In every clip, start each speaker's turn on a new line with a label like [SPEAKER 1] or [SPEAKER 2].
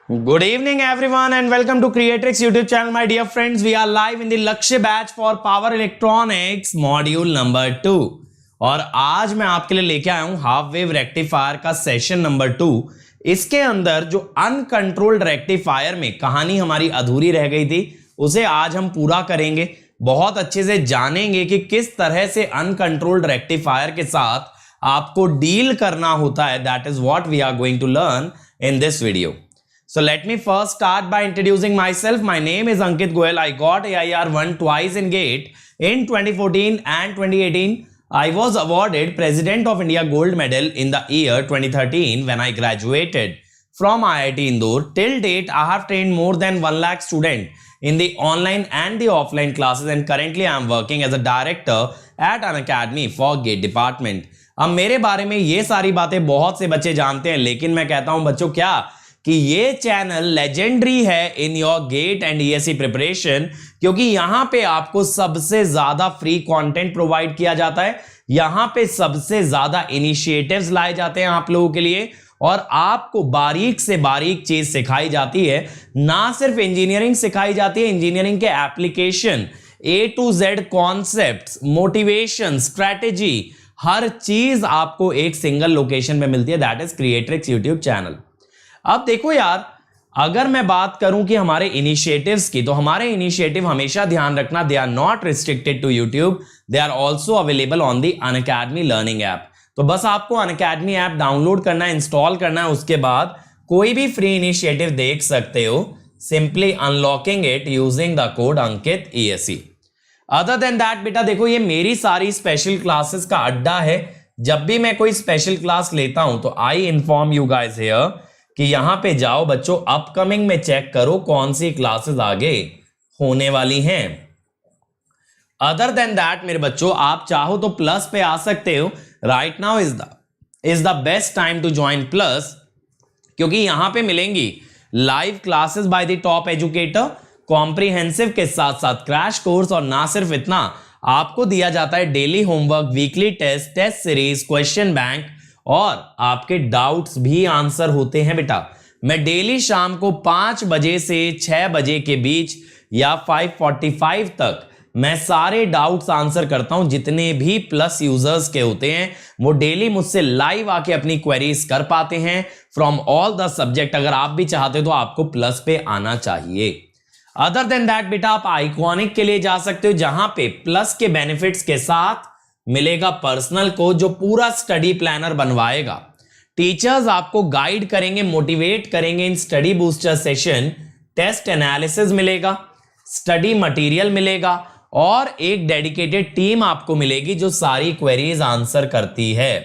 [SPEAKER 1] Good evening everyone and welcome to Creatrix YouTube channel my dear friends. We are live in the Lakshya batch for Power Electronics module number 2 और आज मैं आपके लिए लेके आया हूं हाफ वेव रेक्टिफायर का सेशन नंबर 2। इसके अंदर जो अनकंट्रोल्ड रेक्टिफायर में कहानी हमारी अधूरी रह गई थी उसे आज हम पूरा करेंगे। बहुत अच्छे से जानेंगे कि किस तरह से अनकंट्रोल्ड रेक्टिफायर के साथ आपको डील करना होता है। That is what we are going to learn in this video. So let me first start by introducing myself. My name is Ankit Goyal. I got AIR 1 twice in GATE in 2014 and 2018. I was awarded President of India Gold Medal in the year 2013 when I graduated from IIT Indore. Till date, I have trained more than 1 lakh students in the online and the offline classes and currently I am working as a director at an academy for GATE department. अब मेरे बारे में ये सारी बातें बहुत से बच्चे जानते हैं, लेकिन मैं कहता हूं बच्चों क्या कि ये चैनल लेजेंडरी है in your GATE and ESE preparation, क्योंकि यहां पे आपको सबसे ज्यादा फ्री कंटेंट प्रोवाइड किया जाता है। यहां पे सबसे ज्यादा इनिशिएटिव्स लाए जाते हैं आप लोगों के लिए और आपको बारीक से बारीक चीज सिखाई जाती है। ना सिर्फ इंजीनियरिंग सिखाई जाती है, इंजीनियरिंग के application A to Z concepts, motivation, strategy, हर चीज आपको एक सिंगल लोकेशन पे मिलती है। That is Creatrix YouTube channel. अब देखो यार, अगर मैं बात करूं कि हमारे इनिशिएटिव्स की, तो हमारे इनिशिएटिव हमेशा ध्यान रखना, they are not restricted to YouTube, they are also available on the Unacademy learning app. तो बस आपको अनअकैडमी ऐप डाउनलोड करना है, इंस्टॉल करना है, उसके बाद कोई भी फ्री इनिशिएटिव देख सकते हो, simply unlocking it using the code Ankit ESE। Other than that बेटा देखो, ये मेरी सारी स्पेशल क्लासेस का अड्डा है। जब भी मैं कोई स्पेशल क्लास लेता हूं तो I inform you guys here कि यहां पे जाओ बच्चों, अपकमिंग में चेक करो कौन सी क्लासेस आगे होने वाली हैं। अदर देन दैट मेरे बच्चों, आप चाहो तो प्लस पे आ सकते हो। Right now is the best time to join plus, क्योंकि यहां पे मिलेंगी live classes by the top educator, comprehensive के साथ साथ क्रैश कोर्स, और ना सिर्फ इतना, आपको दिया जाता है daily homework, weekly test, test series, question bank और आपके डाउट्स भी आंसर होते हैं बेटा। मैं डेली शाम को 5 बजे से 6 बजे के बीच या 5:45 तक मैं सारे डाउट्स आंसर करता हूं। जितने भी प्लस यूजर्स के होते हैं वो डेली मुझसे लाइव आके अपनी क्वेरीज कर पाते हैं फ्रॉम ऑल द सब्जेक्ट। अगर आप भी चाहते हो तो आपको प्लस पे आना चाहिए। अदर देन दैट बेटा, आप आइकॉनिक के लिए जा सकते हो, जहां पे प्लस के बेनिफिट्स के साथ मिलेगा पर्सनल कोच जो पूरा स्टडी प्लानर बनवाएगा। टीचर्स आपको गाइड करेंगे, मोटिवेट करेंगे in study booster session. Test analysis मिलेगा, स्टडी मटेरियल मिलेगा और एक डेडिकेटेड टीम आपको मिलेगी जो सारी क्वेरीज आंसर करती है।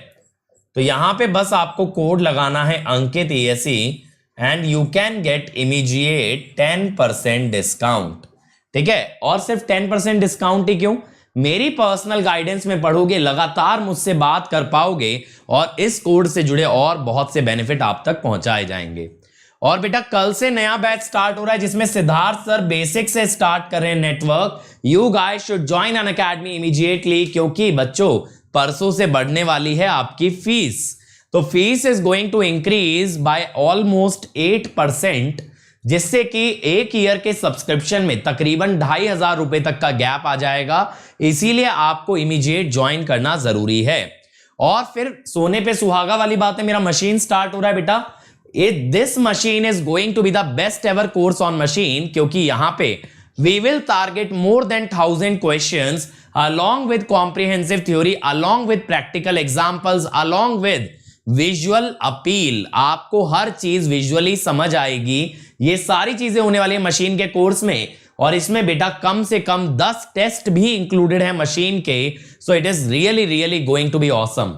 [SPEAKER 1] तो यहां पे बस आपको कोड लगाना है अंकित ESE and you can get immediate 10% discount. ठीक है, और सिर्फ 10% डिस्काउंट ही क्यों, मेरी पर्सनल गाइडेंस में पढ़ोगे, लगातार मुझसे बात कर पाओगे और इस कोड से जुड़े और बहुत से बेनिफिट आप तक पहुंचाए जाएंगे। और बेटा कल से नया बैच स्टार्ट हो रहा है जिसमें सिद्धार्थ सर बेसिक से स्टार्ट कर रहे हैं network. You guys should join Unacademy immediately, क्योंकि बच्चों परसों से बढ़ने वाली है आपकी फीस। तो fees is going to increase by almost 8%, जिससे कि एक ईयर के सब्सक्रिप्शन में तकरीबन 2,500 रुपए तक का गैप आ जाएगा। इसीलिए आपको इमीडिएट ज्वाइन करना जरूरी है। और फिर सोने पे सुहागा वाली बात है, मेरा मशीन स्टार्ट हो रहा है बेटा। This machine is going to be the best ever course on machine, क्योंकि यहां पे we will target more than 1000 questions along with comprehensive theory, along with practical examples, along with visual appeal. आपको हर चीज visually समझ आएगी। ये सारी चीजें होने वाली है मशीन के कोर्स में, और इसमें बेटा कम से कम 10 टेस्ट भी इंक्लूडेड है मशीन के। So it is really really going to be awesome.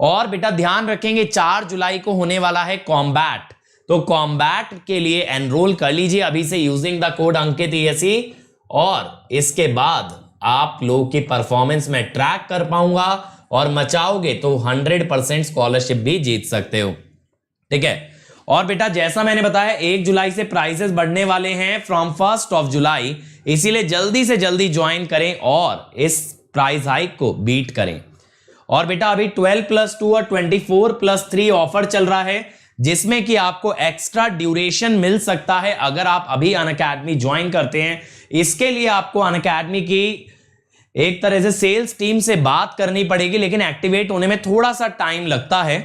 [SPEAKER 1] और बेटा ध्यान रखेंगे 4 जुलाई को होने वाला है कॉम्बैट, तो कॉम्बैट के लिए एनरोल कर लीजिए अभी से using the code Ankit ESE, और इसके बाद आप लोगों की परफॉर्मेंस में ट्रैक कर पाऊंगा और मचाओगे तो 100% स्कॉलरशिप भी जीत सकते हो। ठीक है, और बेटा जैसा मैंने बताया 1 जुलाई से प्राइसेस बढ़ने वाले हैं फ्रॉम 1 जुलाई, इसीलिए जल्दी से जल्दी ज्वाइन करें और इस प्राइस हाइक को बीट करें। और बेटा अभी 12+2 और 24+3 ऑफर चल रहा है, जिसमें कि आपको एक्स्ट्रा ड्यूरेशन मिल सकता है अगर आप अभी अनअकैडमी ज्वाइन करते हैं। इसके लिए आपको अनअकैडमी की एक तरह से सेल्स टीम से बात करनी पड़ेगी, लेकिन एक्टिवेट होने में थोड़ा सा टाइम लगता है,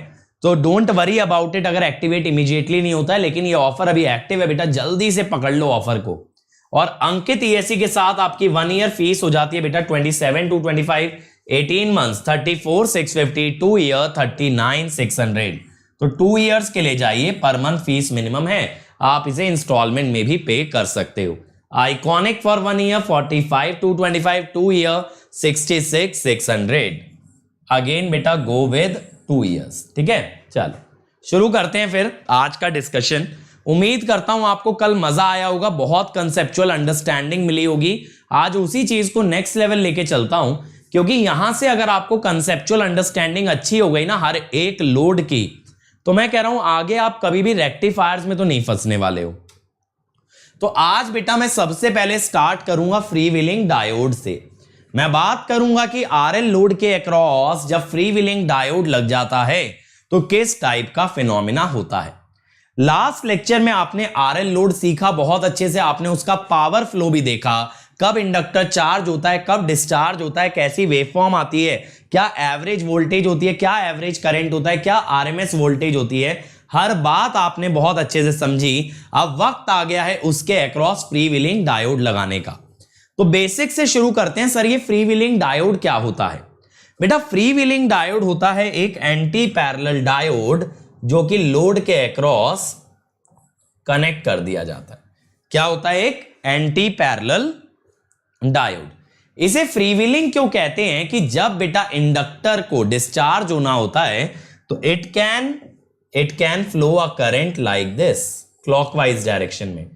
[SPEAKER 1] तो डोंट वरी अबाउट इट अगर एक्टिवेट इमीडिएटली नहीं होता है। लेकिन ये ऑफर अभी एक्टिव है बेटा, जल्दी से पकड़ लो ऑफर को। और अंकित ईएससी के साथ आपकी 1 ईयर फीस हो जाती है बेटा 27,225, 18 मंथ्स 34,650, 2 ईयर 39,600। तो 2 इयर्स के लिए जाइए, पर मंथ फीस मिनिमम है, आप इसे इंस्टॉलमेंट में भी पे कर सकते हो। Iconic for 1 year 45,225, 2 year 66,600। Again बेटा गो विद 2 इयर्स। ठीक है, चलो शुरू करते हैं फिर आज का डिस्कशन। उम्मीद करता हूं आपको कल मजा आया होगा, बहुत कंसेप्चुअल अंडरस्टैंडिंग मिली होगी। आज उसी चीज को नेक्स्ट लेवल लेके चलता हूं, क्योंकि यहां से अगर आपको कंसेप्चुअल अंडरस्टैंडिंग अच्छी हो गई ना हर एक लोड की, तो मैं कह रहा हूं आगे आप कभी भी रेक्टिफायर्स में तो नहीं फंसने वाले हो। तो आज बेटा मैं सबसे पहले स्टार्ट करूंगा फ्री व्हीलिंग डायोड से। मैं बात करूंगा कि आरएल लोड के अक्रॉस जब फ्री व्हीलिंग डायोड लग जाता है तो किस टाइप का फिनोमिना होता है। लास्ट लेक्चर में आपने आरएल लोड सीखा बहुत अच्छे से, आपने उसका पावर फ्लो भी देखा, कब इंडक्टर चार्ज होता है, कब डिस्चार्ज होता है, कैसी वेवफॉर्म आती है, क्या एवरेज वोल्टेज होती है, क्या एवरेज करंट होता है, क्या आरएमएस वोल्टेज होती है। हर बात आपने बहुत अच्छे से समझी। अब वक्त आ गया है उसके अक्रॉस फ्री व्हीलिंग डायोड लगाने का। तो बेसिक से शुरू करते हैं। सर ये फ्री व्हीलिंग डायोड क्या होता है? बेटा फ्री व्हीलिंग डायोड होता है एक एंटी पैरेलल डायोड जो कि लोड के अक्रॉस कनेक्ट कर दिया जाता है। क्या होता है? एक एंटी पैरेलल डायोड। इसे फ्री व्हीलिंग क्यों कहते हैं कि जब बेटा इंडक्टर को डिस्चार्ज होना होता है तो it can flow a current like this, clockwise direction में।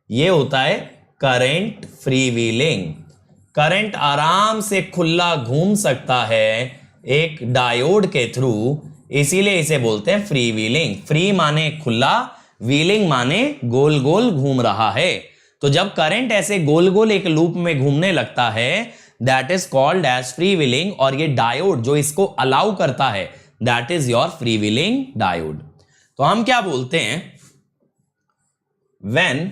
[SPEAKER 1] यह होता है करंट फ्री व्हीलिंग। करंट आराम से खुला घूम सकता है एक डायोड के थ्रू, इसीलिए इसे बोलते हैं फ्री व्हीलिंग। फ्री माने खुला, व्हीलिंग माने गोल गोल घूम रहा है। तो जब करंट ऐसे गोल गोल एक लूप में घूमने लगता है that is called as freewheeling, और ये डायोड जो इसको अलाउ करता है that is your free wheeling diode. तो हम क्या बोलते हैं, when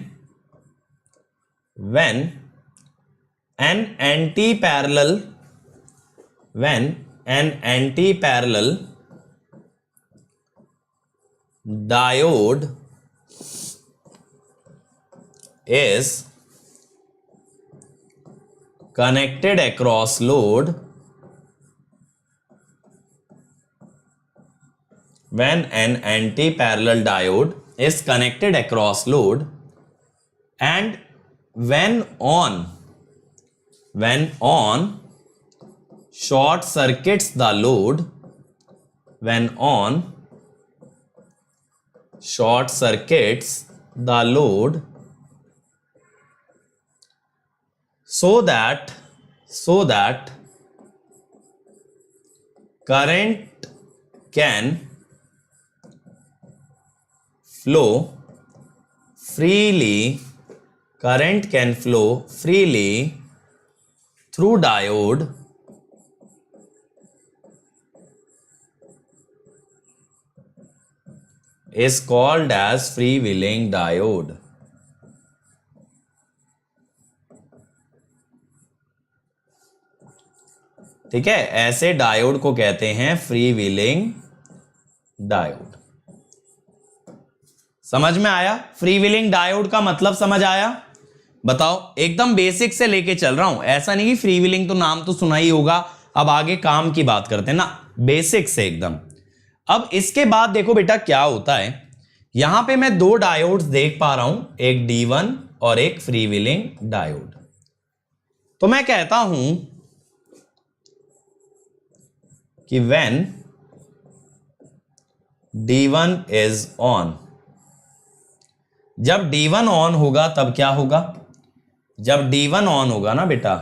[SPEAKER 1] an anti-parallel diode is connected across load, when an anti-parallel diode is connected across load and when on short circuits the load, when on short circuits the load so that current can flow freely through diode is called as freewheeling diode. ठीक है, ऐसे diode को कहते हैं free wheeling diode. समझ में आया? Free wheeling diode का मतलब समझ आया? बताओ। एकदम बेसिक से लेके चल रहा हूं, ऐसा नहीं कि फ्री व्हीलिंग तो नाम तो सुना ही होगा, अब आगे काम की बात करते हैं ना, बेसिक से एकदम। अब इसके बाद देखो बेटा क्या होता है, यहां पे मैं 2 डायोड्स देख पा रहा हूं, एक D1 और एक फ्री व्हीलिंग डायोड। तो मैं कहता हूं कि when D1 is on, जब D1 ऑन होगा तब क्या होगा? जब D1 ऑन होगा ना बेटा,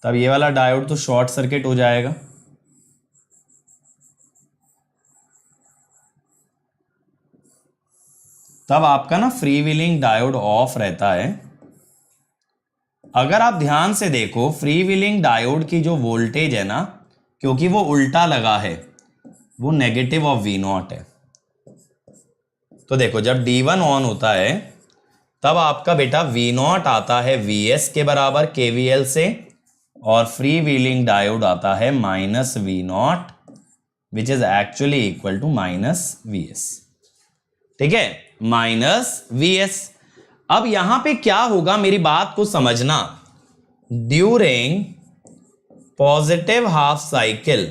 [SPEAKER 1] तब ये वाला डायोड तो शॉर्ट सर्किट हो जाएगा। तब आपका ना फ्री व्हीलिंग डायोड ऑफ रहता है। अगर आप ध्यान से देखो फ्री व्हीलिंग डायोड की जो वोल्टेज है ना, क्योंकि वो उल्टा लगा है, वो नेगेटिव ऑफ वी नॉट है। तो देखो जब D1 ऑन होता है तब आपका बेटा वी नॉट आता है Vs के बराबर KVL से, और फ्री व्हीलिंग डायोड आता है minus V naught which is actually equal to minus Vs। ठीक है, माइनस Vs। अब यहां पे क्या होगा, मेरी बात को समझना। During positive half cycle,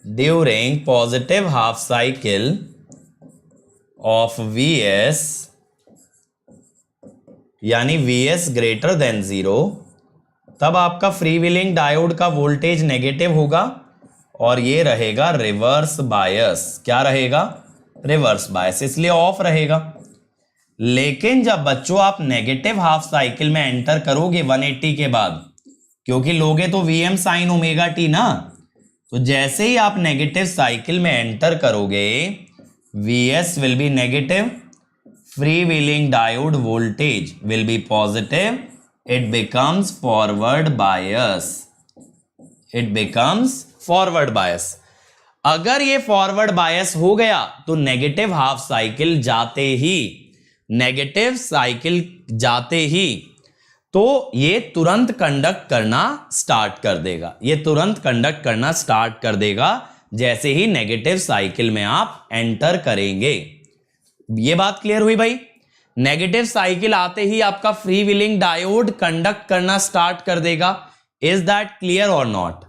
[SPEAKER 1] during positive half cycle of Vs, यानी Vs ग्रेटर देन 0, तब आपका फ्री व्हीलिंग डायोड का वोल्टेज नेगेटिव होगा और ये रहेगा रिवर्स बायस। क्या रहेगा? रिवर्स बायस, इसलिए ऑफ रहेगा। लेकिन जब बच्चों आप नेगेटिव हाफ साइकिल में एंटर करोगे 180 के बाद, क्योंकि लोगे तो Vm साइन ओमेगा टी ना, तो जैसे ही आप नेगेटिव साइकिल में एंटर करोगे Vs will be negative, free wheeling diode voltage will be positive, it becomes forward bias, it becomes forward bias. अगर ये फॉरवर्ड बायस हो गया तो नेगेटिव हाफ साइकिल जाते ही, नेगेटिव साइकिल जाते ही तो ये तुरंत कंडक्ट करना स्टार्ट कर देगा, ये तुरंत कंडक्ट करना स्टार्ट कर देगा जैसे ही नेगेटिव साइकिल में आप एंटर करेंगे। ये बात क्लियर हुई भाई? नेगेटिव साइकिल आते ही आपका फ्री व्हीलिंग डायोड कंडक्ट करना स्टार्ट कर देगा। इज दैट क्लियर और नॉट?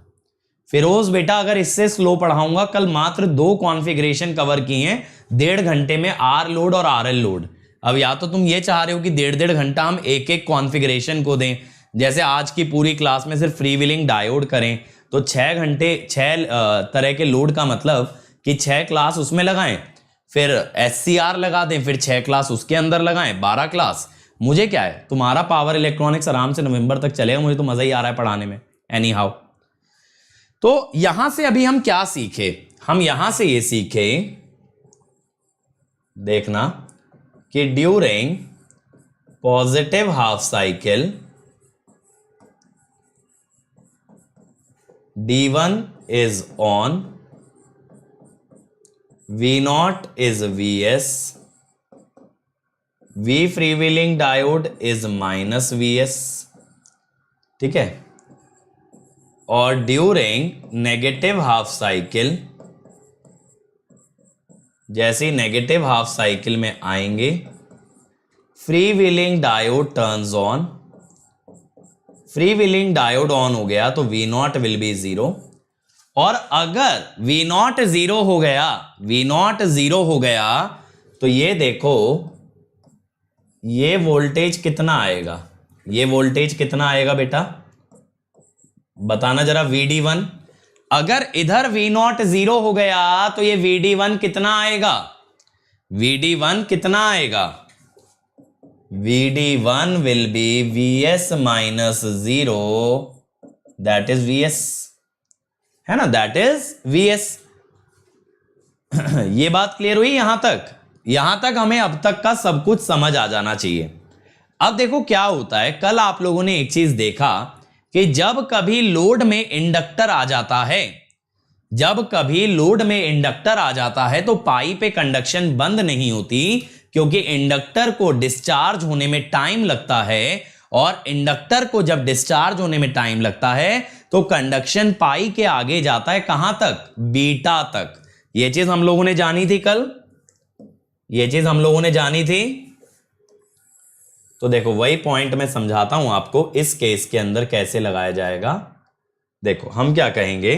[SPEAKER 1] फिरोज बेटा अगर इससे स्लो पढ़ाऊंगा, कल मात्र 2 कॉन्फ़िगरेशन कवर की हैं 1.5 घंटे में, आर लोड और आरएल लोड। अब या तो तुम ये चाह रहे हो कि 1.5 घंटा हम एक एक कॉन्फ़िगरेशन को दें, जैसे आज की पूरी क्लास में सिर्फ फ्री व्हीलिंग डायोड करें तो 6 घंटे 6 तरह के लोड का मतलब कि 6 क्लास उसमें लगाएं, फिर SCR लगा दें, फिर 6 क्लास उसके अंदर लगाएं, 12 क्लास। मुझे क्या है, तुम्हारा पावर इलेक्ट्रॉनिक्स आराम से नवंबर तक चलेगा, मुझे तो मजा ही आ रहा है पढ़ाने में एनी हाउ। तो यहां से अभी हम क्या सीखे? हम यहां से ये सीखे, देखना कि during positive half cycle D1 is on, V0 is Vs, V freewheeling diode is minus Vs, ठीक है। और ड्यूरिंग नेगेटिव हाफ साइकिल, जैसे नेगेटिव हाफ साइकिल में आएंगे free wheeling diode turns on, free wheeling diode on हो गया तो V0 will be 0, और अगर V0 0 हो गया, V0 0 हो गया तो ये देखो ये वोल्टेज कितना आएगा, ये वोल्टेज कितना आएगा बेटा बताना जरा। VD1, अगर इधर V0 0 हो गया तो ये VD1 कितना आएगा, VD1 कितना आएगा? VD1 will be Vs minus 0, that is Vs, है ना, that is Vs। ये बात क्लियर हुई? यहां तक हमें अब तक का सब कुछ समझ आ जाना चाहिए। अब देखो क्या होता है, कल आप लोगों ने एक चीज देखा कि जब कभी लोड में इंडक्टर आ जाता है, जब कभी लोड में इंडक्टर आ जाता है तो पाई पे कंडक्शन बंद नहीं होती, क्योंकि इंडक्टर को डिस्चार्ज होने में टाइम लगता है, और इंडक्टर को जब डिस्चार्ज होने में टाइम लगता है तो कंडक्शन पाई के आगे जाता है कहां तक? बीटा तक। यह चीज हम लोगों ने जानी थी कल, यह चीज हम लोगों ने जानी थी। तो देखो वही पॉइंट मैं समझाता हूं आपको इस केस के अंदर कैसे लगाया जाएगा। देखो हम क्या कहेंगे,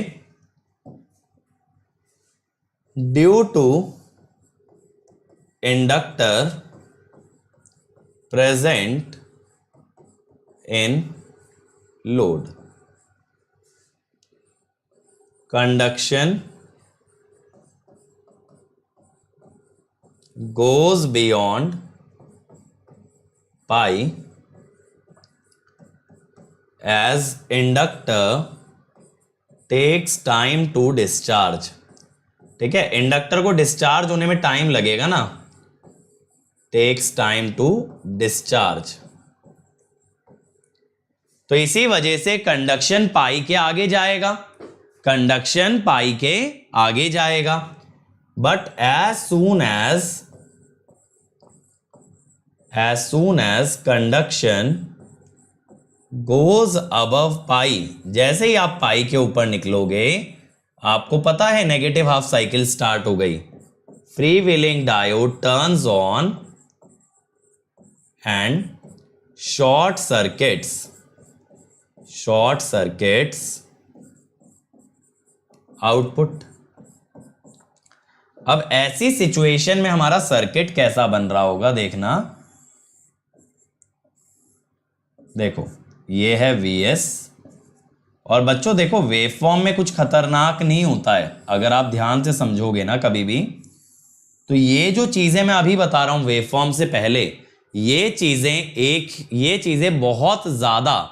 [SPEAKER 1] due to inductor present in load, conduction goes beyond pi as inductor takes time to discharge। ठीक है, इंडक्टर को डिस्चार्ज होने में टाइम लगेगा ना, टेक्स टाइम टू डिस्चार्ज। तो इसी वजह से कंडक्शन पाई के आगे जाएगा, कंडक्शन पाई के आगे जाएगा, but as soon as conduction goes above pi, जैसे ही आप पाई के ऊपर निकलोगे आपको पता है नेगेटिव हाफ साइकिल स्टार्ट हो गई। Free wheeling diode turns on and short circuits output. अब ऐसी सिचुएशन में हमारा सर्किट कैसा बन रहा होगा देखना। देखो ये है Vs, और बच्चों देखो वेवफॉर्म में कुछ खतरनाक नहीं होता है, अगर आप ध्यान से समझोगे ना कभी भी, तो ये जो चीजें मैं अभी बता रहा हूं वेवफॉर्म से पहले, ये चीजें बहुत ज्यादा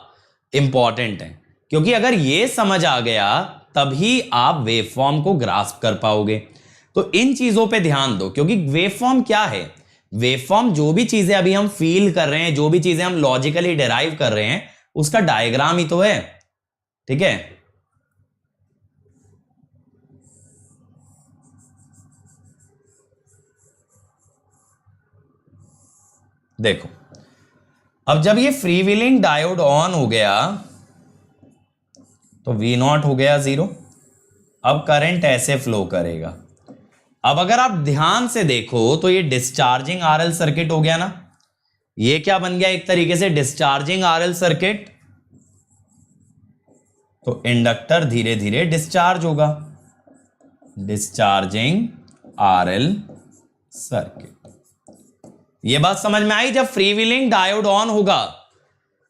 [SPEAKER 1] इंपॉर्टेंट हैं, क्योंकि अगर ये समझ आ गया तभी आप वेवफॉर्म को ग्रास्प कर पाओगे। तो इन चीजों पे ध्यान दो, क्योंकि वेवफॉर्म क्या है, वेवफॉर्म जो भी चीजें अभी हम फील कर रहे हैं, जो भी चीजें हम लॉजिकली डिराइव कर रहे हैं, उसका डायग्राम ही तो है। ठीक है, देखो अब जब ये फ्री व्हीलिंग डायोड ऑन हो गया तो V0 हो गया 0। अब करंट ऐसे फ्लो करेगा। अब अगर आप ध्यान से देखो तो ये डिस्चार्जिंग RL सर्किट हो गया ना, ये क्या बन गया एक तरीके से डिस्चार्जिंग RL सर्किट। तो इंडक्टर धीरे धीरे डिस्चार्ज होगा, डिस्चार्जिंग RL सर्किट। ये बात समझ में आई। जब फ्री व्हीलिंग डायोड ऑन होगा,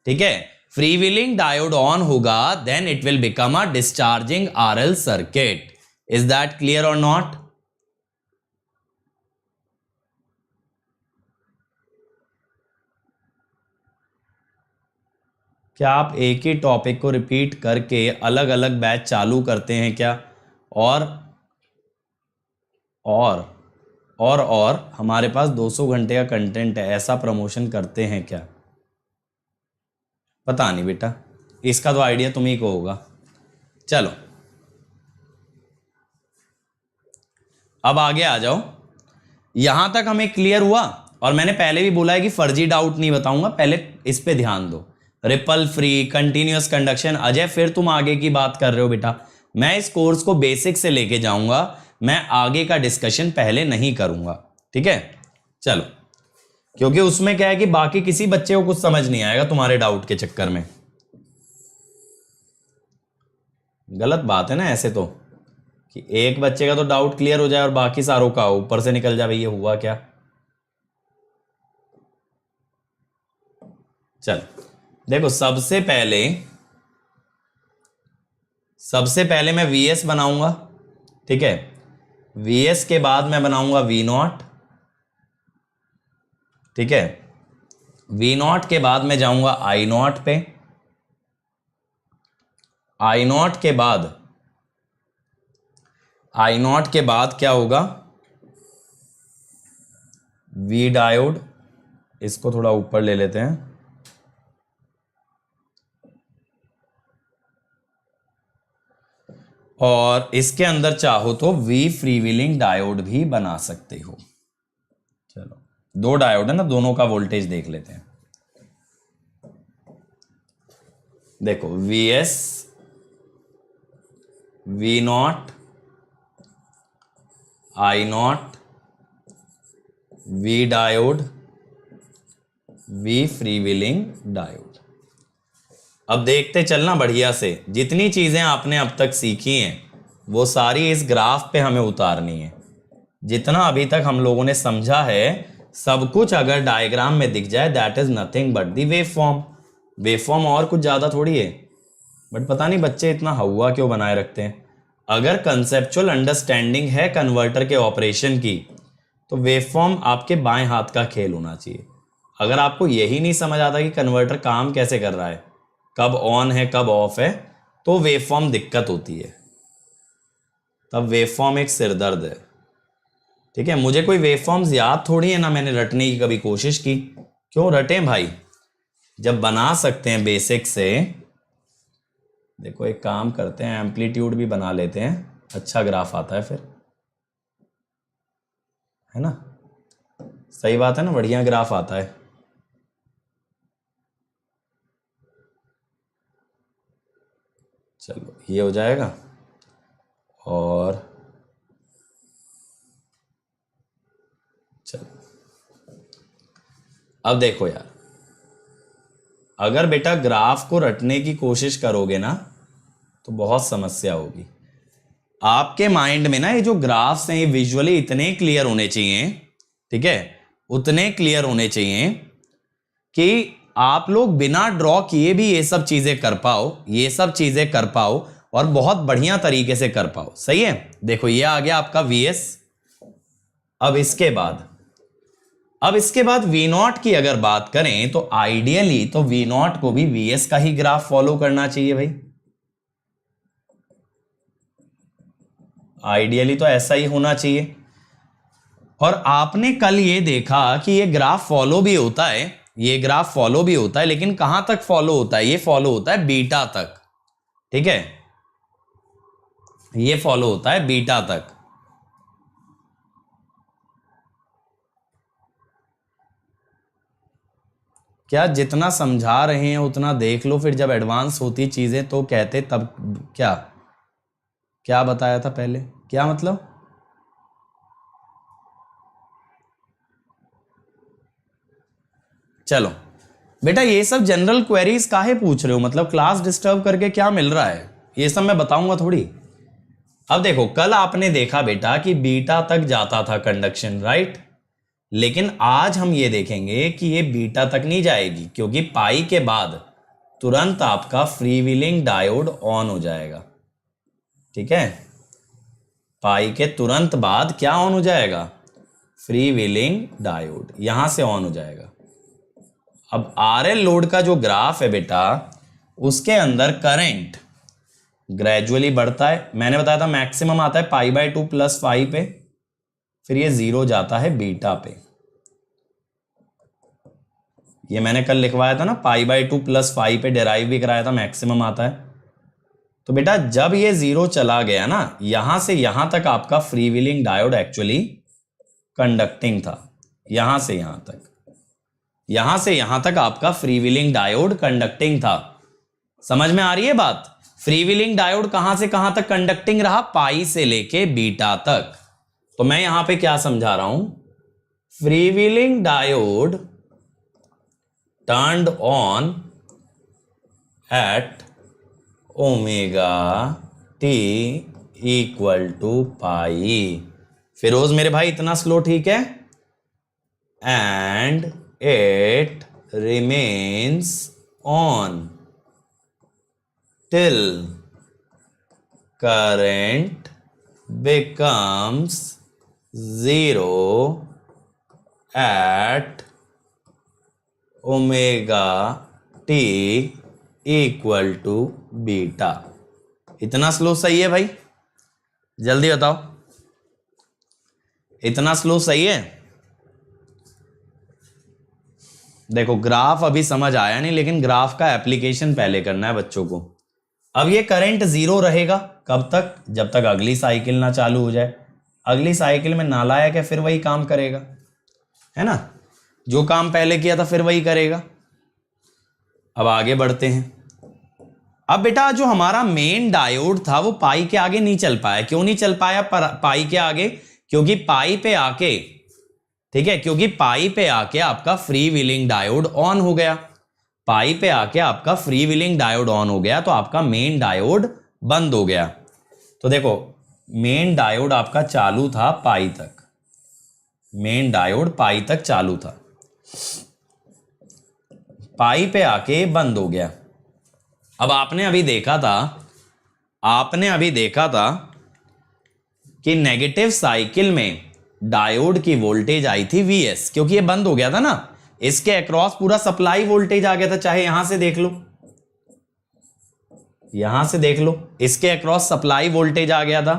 [SPEAKER 1] ठीक है, फ्री व्हीलिंग डायोड ऑन होगा, then it will become a discharging RL circuit. Is that clear और नॉट? क्या आप एक ही टॉपिक को रिपीट करके अलग अलग बैच चालू करते हैं क्या? और हमारे पास 200 घंटे का कंटेंट है, ऐसा प्रमोशन करते हैं क्या? पता नहीं बेटा, इसका तो आइडिया तुम्ही को होगा। चलो अब आगे आ जाओ। यहां तक हमें क्लियर हुआ, और मैंने पहले भी बोला है कि फर्जी डाउट नहीं बताऊंगा, पहले इस पे ध्यान दो। Ripple free, continuous conduction. Ajay फिर तुम आगे की बात कर रहे हो बेटा, मैं इस कोर्स को बेसिक से लेके जाऊंगा, मैं आगे का डिस्कशन पहले नहीं करूंगा। ठीक है, चलो, क्योंकि उसमें क्या है कि बाकी किसी बच्चे को कुछ समझ नहीं आएगा तुम्हारे डाउट के चक्कर में। गलत बात है ना ऐसे तो, कि एक बच्चे का तो डाउट क्लियर हो जाए और बाकी सारों का ऊपर से निकल जाए, ये हुआ क्या। चल देखो, सबसे पहले मैं Vs बनाऊंगा। ठीक है, Vs के बाद मैं बनाऊंगा V0। ठीक है, V0 के बाद मैं जाऊंगा I0 पे। I0 के बाद क्या होगा? V डायोड, इसको थोड़ा ऊपर ले लेते हैं। और इसके अंदर चाहो तो V फ्री व्हीलिंग डायोड भी बना सकते हो। चलो, दो डायोड है ना, दोनों का वोल्टेज देख लेते हैं। देखो Vs, V0, I0, V diode, V free wheeling diode. अब देखते चलना बढ़िया से, जितनी चीजें आपने अब तक सीखी हैं वो सारी इस ग्राफ पे हमें उतारनी है। जितना अभी तक हम लोगों ने समझा है, सब कुछ अगर डायग्राम में दिख जाए, that is nothing but the waveform. Waveform और कुछ ज्यादा थोड़ी है, बट पता नहीं बच्चे इतना हवा क्यों बनाए रखते हैं। अगर कंसेप्चुअल अंडरस्टैंडिंग है कन्वर्टर के ऑपरेशन की, तो वेवफॉर्म आपके बाएं हाथ का खेल होना चाहिए। अगर आपको यही नहीं समझ आता कि कन्वर्टर काम कैसे कर रहा है, कब ऑन है कब ऑफ है, तो वेवफॉर्म दिक्कत होती है, तब वेवफॉर्म एक सिरदर्द है। ठीक है, मुझे कोई वेवफॉर्म्स याद थोड़ी है ना, मैंने रटने की कभी कोशिश की। क्यों रटें भाई, जब बना सकते हैं बेसिक से देखो एक काम करते हैं, एम्पलीट्यूड भी बना लेते हैं, अच्छा ग्राफ आता है फिर, है ना? सही बात है ना, बढ़िया ग्राफ आता है। चलो ये हो जाएगा। और चलो अब देखो यार, अगर बेटा ग्राफ को रटने की कोशिश करोगे ना तो बहुत समस्या होगी। आपके माइंड में ना ये जो ग्राफ्स हैं ये विजुअली इतने क्लियर होने चाहिए, ठीक है, उतने क्लियर होने चाहिए कि आप लोग बिना ड्रॉ किए भी ये सब चीजें कर पाओ, ये सब चीजें कर पाओ और बहुत बढ़िया तरीके से कर पाओ। सही है? देखो ये आ गया आपका VS। अब इसके बाद V0 की अगर बात करें तो आइडियली तो V0 को भी VS का ही ग्राफ फॉलो करना चाहिए भाई। आइडियली तो ऐसा ही होना चाहिए। और आपने कल ये देखा कि ये ग्राफ फॉलो भी होता है, ये ग्राफ फॉलो भी होता है, लेकिन कहां तक फॉलो होता है? ये फॉलो होता है बीटा तक, ठीक है, ये फॉलो होता है बीटा तक। क्या जितना समझा रहे हैं उतना देख लो, फिर जब एडवांस होती चीजें तो कहते तब क्या क्या बताया था पहले, क्या मतलब? चलो बेटा ये सब जनरल क्वेरीज काहे पूछ रहे हो? मतलब क्लास डिस्टर्ब करके क्या मिल रहा है? ये सब मैं बताऊंगा थोड़ी। अब देखो कल आपने देखा बेटा कि बीटा तक जाता था कंडक्शन, राइट? लेकिन आज हम ये देखेंगे कि ये बीटा तक नहीं जाएगी, क्योंकि पाई के बाद तुरंत आपका फ्री व्हीलिंग डायोड ऑन हो जाएगा, ठीक है? पाई के तुरंत बाद क्या ऑन हो जाएगा? फ्री व्हीलिंग डायोड यहां से ऑन हो जाएगा। अब RL लोड का जो ग्राफ है बेटा, उसके अंदर करंट ग्रेजुअली बढ़ता है। मैंने बताया था मैक्सिमम आता है π/2 + 5 पे, फिर ये 0 जाता है बीटा पे। ये मैंने कल लिखवाया था ना, π/2 + 5 पे डेराइव भी कराया था, मैक्सिमम आता है। तो बेटा जब ये 0 चला गया ना, यहां से यहां तक आपका free wheeling diode actually conducting था। यहां से यहां तक, यहां से यहां तक आपका फ्री व्हीलिंग डायोड कंडक्टिंग था। समझ में आ रही है बात? फ्री व्हीलिंग डायोड कहां से कहां तक कंडक्टिंग रहा? पाई से लेके बीटा तक। तो मैं यहां पे क्या समझा रहा हूं? Free wheeling diode turned on at omega t equal to pi. Firoz मेरे भाई इतना स्लो ठीक है? And it remains on till current becomes 0 at omega t equal to beta. इतना स्लो सही है भाई? जल्दी बताओ, इतना स्लो सही है? देखो ग्राफ अभी समझ आया नहीं, लेकिन ग्राफ का एप्लीकेशन पहले करना है बच्चों को। अब ये करंट 0 रहेगा कब तक? जब तक अगली साइकिल ना चालू हो जाए। अगली साइकिल में नालायक है, फिर वही काम करेगा, है ना? जो काम पहले किया था फिर वही करेगा। अब आगे बढ़ते हैं। अब बेटा जो हमारा मेन डायोड था वो पाई के आगे नहीं चल पाया। क्यों नहीं चल पाया पाई के आगे? क्योंकि पाई पे आके, ठीक है, क्योंकि पाई पे आके आपका फ्री व्हीलिंग डायोड ऑन हो गया। पाई पे आके आपका फ्री व्हीलिंग डायोड ऑन हो गया, तो आपका मेन डायोड बंद हो गया। तो देखो मेन डायोड आपका चालू था पाई तक, मेन डायोड पाई तक चालू था, पाई पे आके बंद हो गया। अब आपने अभी देखा था कि नेगेटिव साइकिल में डायोड की वोल्टेज आई थी VS, क्योंकि ये बंद हो गया था ना। इसके अक्रॉस पूरा सप्लाई वोल्टेज आ गया था, चाहे यहां से देख लो, यहां से देख लो, इसके अक्रॉस सप्लाई वोल्टेज आ गया था।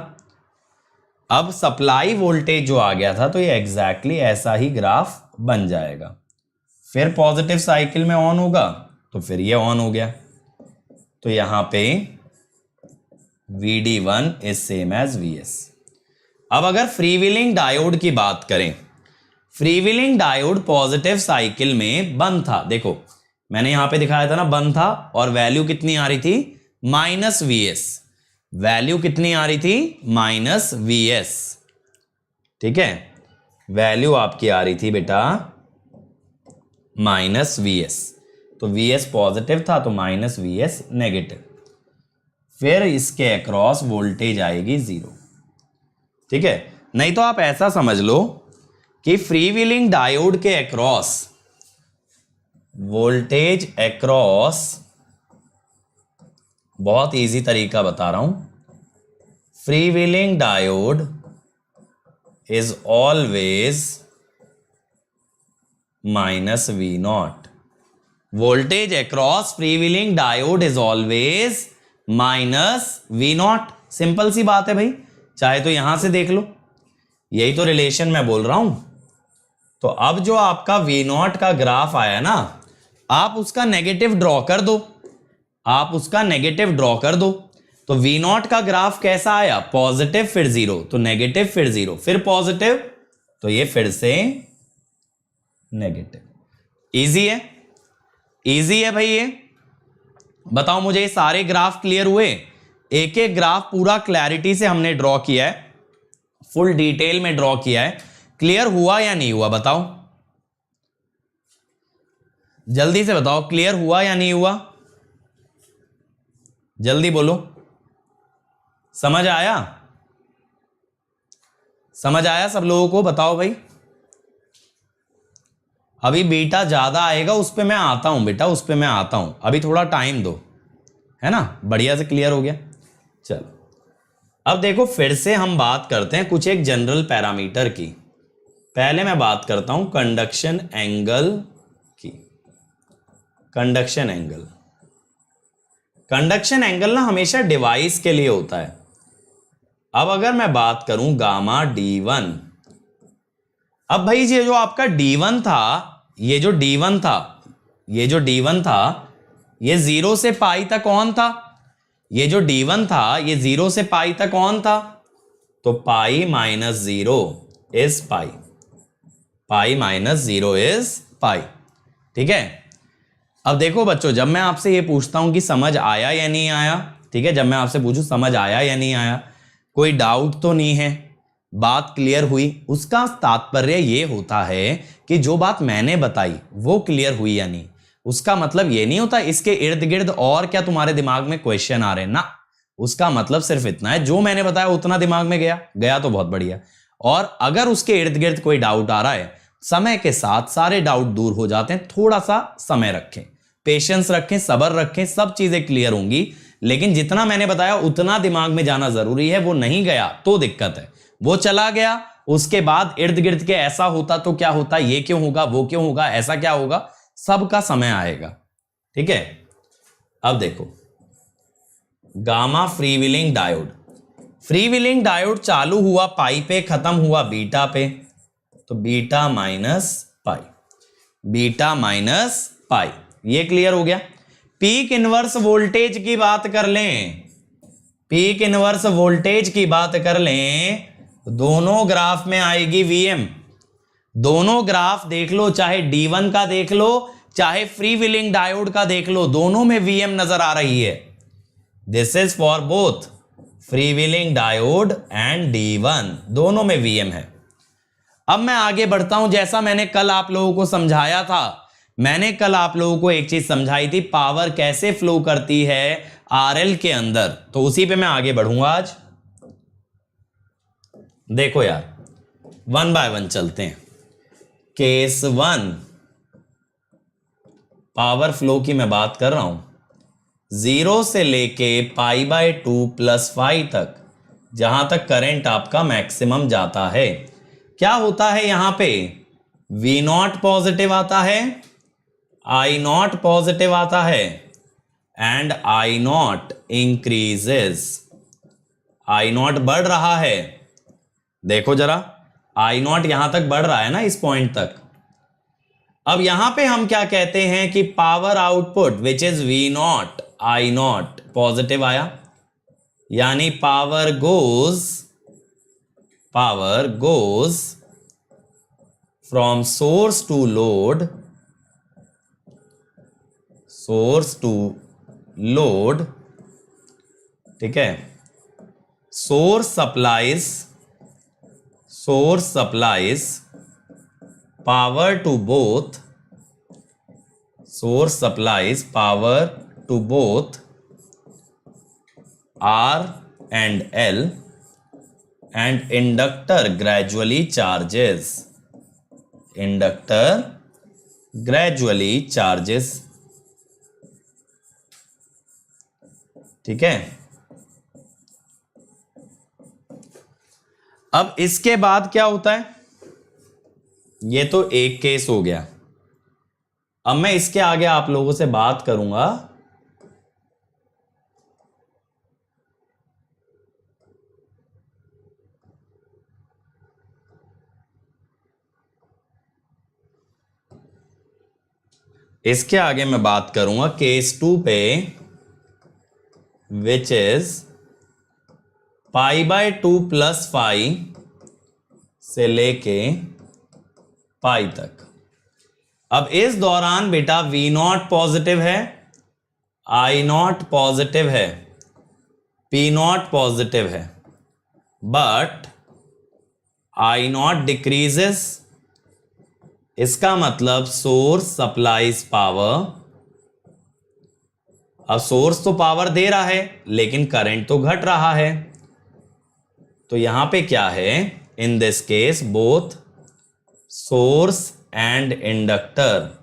[SPEAKER 1] अब सप्लाई वोल्टेज जो आ गया था तो ये एग्जैक्टली ऐसा ही ग्राफ बन जाएगा। फिर पॉजिटिव साइकिल में ऑन होगा तो फिर ये ऑन हो गया। तो यहां पे VD1 is same as VS। अब अगर फ्रीव्हीलिंग डायोड की बात करें, फ्रीव्हीलिंग डायोड पॉजिटिव साइकिल में बंद था, देखो मैंने यहां पे दिखाया था ना, बंद था, और वैल्यू कितनी आ रही थी, -VS। वैल्यू कितनी आ रही थी, -VS, ठीक है, वैल्यू आपकी आ रही थी बेटा -VS। तो VS पॉजिटिव था तो -VS नेगेटिव, फिर इसके अक्रॉस वोल्टेज आएगी 0, ठीक है। नहीं तो आप ऐसा समझ लो कि फ्रीव्हीलिंग डायोड के अक्रॉस वोल्टेज अक्रॉस, बहुत इजी तरीका बता रहा हूं, freewheeling diode is always -V0। Voltage across freewheeling diode is always -V0। Simple सी बात है भाई, चाहे तो यहां से देख लो, यही तो रिलेशन मैं बोल रहा हूं। तो अब जो आपका V0 का ग्राफ आया ना, आप उसका नेगेटिव ड्रॉ कर दो, आप उसका नेगेटिव ड्रॉ कर दो। तो V0 का ग्राफ कैसा आया, पॉजिटिव फिर 0, तो नेगेटिव फिर 0 फिर पॉजिटिव, तो ये फिर से नेगेटिव। इजी है, इजी है भाई ये। बताओ मुझे, ये सारे ग्राफ क्लियर हुए? एक एक ग्राफ पूरा क्लैरिटी से हमने ड्रॉ किया है, फुल डिटेल में ड्रॉ किया है, क्लियर हुआ या नहीं हुआ बताओ, जल्दी से बताओ, क्लियर हुआ या नहीं हुआ, जल्दी बोलो। समझ आया, समझ आया सब लोगों को? बताओ भाई। अभी बीटा ज्यादा आएगा, उस पे मैं आता हूं बेटा, उस पे मैं आता हूं, अभी थोड़ा टाइम दो, है ना। बढ़िया से क्लियर हो गया। चलो अब देखो, फिर से हम बात करते हैं कुछ एक जनरल पैरामीटर की। पहले मैं बात करता हूं कंडक्शन एंगल की। कंडक्शन एंगल, कंडक्शन एंगल ना हमेशा डिवाइस के लिए होता है। अब अगर मैं बात करूं गामा D1, अब भाई ये जो आपका D1 था, ये जो D1 था, ये जो D1 था, ये 0 से पाई तक ऑन था। ये जो D1 था ये 0 से पाई तक ऑन था, तो पाई -0 is pi, pi -0 is pi, ठीक है। अब देखो बच्चों, जब मैं आपसे ये पूछता हूं कि समझ आया या नहीं आया, ठीक है, जब मैं आपसे पूछूं समझ आया या नहीं आया, कोई डाउट तो नहीं है, बात क्लियर हुई, उसका तात्पर्य ये होता है कि जो बात मैंने बताई वो क्लियर हुई या नहीं। उसका मतलब ये नहीं होता इसके इर्द गिर्द और क्या तुम्हारे दिमाग में क्वेश्चन आ रहे हैं ना, उसका मतलब सिर्फ इतना है जो मैंने बताया उतना दिमाग में गया, गया तो बहुत बढ़िया। और अगर उसके इर्द गिर्द कोई डाउट आ रहा है, समय के साथ सारे डाउट दूर हो जाते हैं। थोड़ा सा समय रखें, पेशेंस रखें, सब्र रखें, सब चीजें क्लियर होंगी। लेकिन जितना मैंने बताया उतना दिमाग में जाना जरूरी है, वो नहीं गया तो दिक्कत है। वो चला गया, उसके बाद इर्द गिर्द के ऐसा होता तो क्या होता, ये क्यों होगा, वो क्यों होगा, ऐसा क्या होगा, सबका समय आएगा, ठीक है। अब देखो gamma freewheeling diode, freewheeling diode चालू हुआ पाई पे, खत्म हुआ बीटा पे, तो beta minus pi, beta minus pi, ये क्लियर हो गया। पीक इनवर्स वोल्टेज की बात कर लें, पीक इनवर्स वोल्टेज की बात कर लें, दोनों ग्राफ में आएगी Vm। दोनों ग्राफ देख लो, चाहे D1 का देख लो चाहे फ्रीव्हीलिंग डायोड का देख लो, दोनों में Vm नजर आ रही है। This is for both freewheeling diode and D1, दोनों में Vm है। अब मैं आगे बढ़ता हूं, जैसा मैंने कल आप लोगों को समझाया था, मैंने कल आप लोगों को एक चीज समझाई थी, पावर कैसे फ्लो करती है RL के अंदर, तो उसी पे मैं आगे बढ़ूंगा आज। देखो यार, 1 बाय 1 चलते हैं। केस 1 पावर फ्लो की मैं बात कर रहा हूं, 0 से लेके π/2 + phi तक, जहां तक करंट आपका मैक्सिमम जाता है, क्या होता है यहां पे, V0 पॉजिटिव आता है, I0 पॉजिटिव आता है, एंड I0 इंक्रीजेस, I0 बढ़ रहा है। देखो जरा, I0 यहां तक बढ़ रहा है ना, इस पॉइंट तक। अब यहां पे हम क्या कहते हैं कि power output which is V0 I0 positive आया, यानी power goes from source to load, ठीक है। Source supplies power to both R and L, and inductor gradually charges, ठीक है। अब इसके बाद क्या होता है, ये तो एक केस हो गया। अब मैं इसके आगे आप लोगों से बात करूंगा इसके आगे मैं बात करूंगा केस 2 पे, विच इज π/2 + φ से लेके पाई तक। अब इस दौरान बेटा V0 पॉजिटिव है, I0 पॉजिटिव है, P0 पॉजिटिव है, बट I0 डिक्रीजेस। इसका मतलब सोर्स सप्लाइज पावर। अब सोर्स तो पावर दे रहा है लेकिन करंट तो घट रहा है, तो यहां पे क्या है, in this case both source and inductor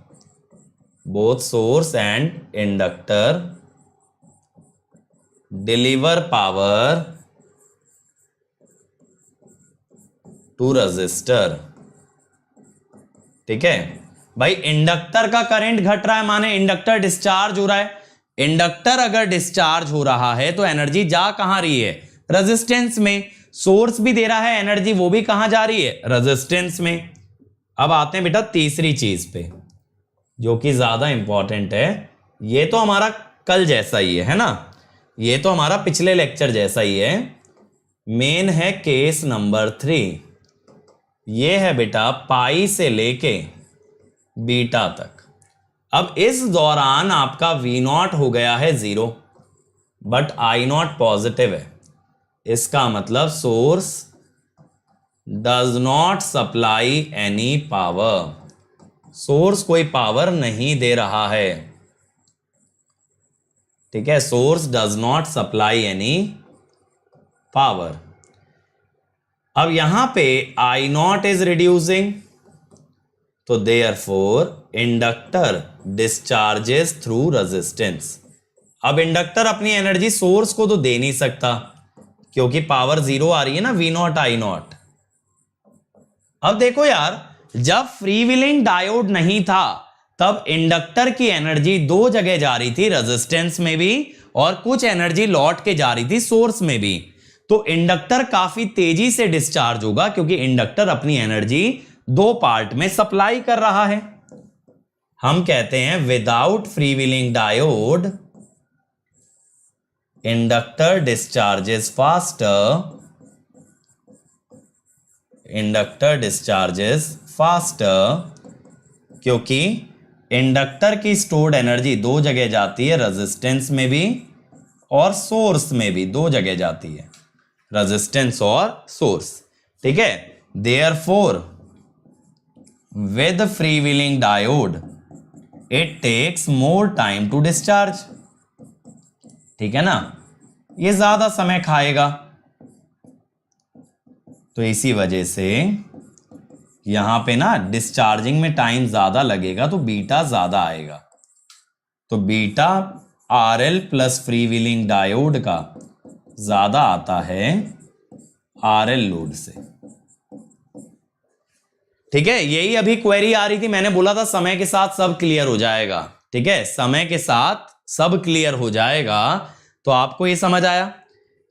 [SPEAKER 1] deliver power to resistor, ठीक है भाई। इंडक्टर का करंट घट रहा है माने इंडक्टर डिस्चार्ज हो रहा है। इंडक्टर अगर डिस्चार्ज हो रहा है तो एनर्जी जा कहां रही है, रेजिस्टेंस में। सोर्स भी दे रहा है एनर्जी, वो भी कहां जा रही है, रेजिस्टेंस में। अब आते हैं बेटा तीसरी चीज पे जो कि ज्यादा इंपॉर्टेंट है। ये तो हमारा कल जैसा ही है ना, ये तो हमारा पिछले लेक्चर जैसा ही है। मेन है केस नंबर 3, ये है बेटा पाई से लेके बीटा तक। अब इस दौरान आपका V0 हो गया है 0, बट I0 पॉजिटिव है। इसका मतलब source does not supply any power, source कोई पावर नहीं दे रहा है, ठीक है। Source does not supply any power. अब यहां पे I0 इज रिड्यूसिंग, तो therefore inductor discharges through resistance. अब इंडक्टर अपनी एनर्जी सोर्स को तो दे नहीं सकता क्योंकि पावर 0 आ रही है ना, V0 I0। अब देखो यार, जब फ्रीव्हीलिंग डायोड नहीं था तब इंडक्टर की एनर्जी दो जगह जा रही थी, रेजिस्टेंस में भी और कुछ एनर्जी लौट के जा रही थी सोर्स में भी। तो इंडक्टर काफी तेजी से डिस्चार्ज होगा क्योंकि इंडक्टर अपनी एनर्जी दो पार्ट में सप्लाई कर रहा है। हम कहते हैं without freewheeling diode inductor discharges faster, क्योंकि इंडक्टर की स्टोर्ड एनर्जी दो जगह जाती है, रेजिस्टेंस में भी और सोर्स में भी दो जगह जाती है, रेजिस्टेंस और सोर्स, ठीक है। Therefore with freewheeling diode it takes more time to discharge, ठीक है ना, ये ज्यादा समय खाएगा। तो इसी वजह से यहां पे ना डिस्चार्जिंग में टाइम ज्यादा लगेगा तो बीटा ज्यादा आएगा। तो beta RL plus freewheeling diode का ज्यादा आता है RL लोड से, ठीक है। यही अभी क्वेरी आ रही थी, मैंने बोला था समय के साथ सब क्लियर हो जाएगा, ठीक है। समय के साथ सब क्लियर हो जाएगा। तो आपको ये समझ आया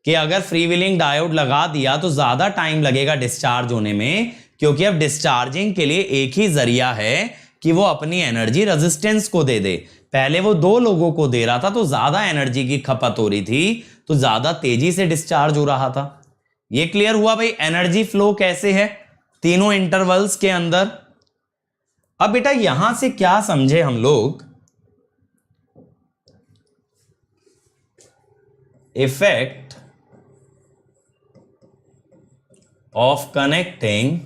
[SPEAKER 1] कि अगर फ्रीव्हीलिंग डायोड लगा दिया तो ज्यादा टाइम लगेगा डिस्चार्ज होने में, क्योंकि अब डिस्चार्जिंग के लिए एक ही जरिया है कि वो अपनी एनर्जी रेजिस्टेंस को दे दे। पहले वो दो लोगों को दे रहा था तो ज्यादा एनर्जी की खपत हो रही थी, तो ज्यादा तेजी से डिस्चार्ज हो रहा था। ये क्लियर हुआ भाई एनर्जी फ्लो कैसे है तीनों इंटरवल्स के अंदर। अब बेटा यहां से क्या समझे हम लोग, effect of connecting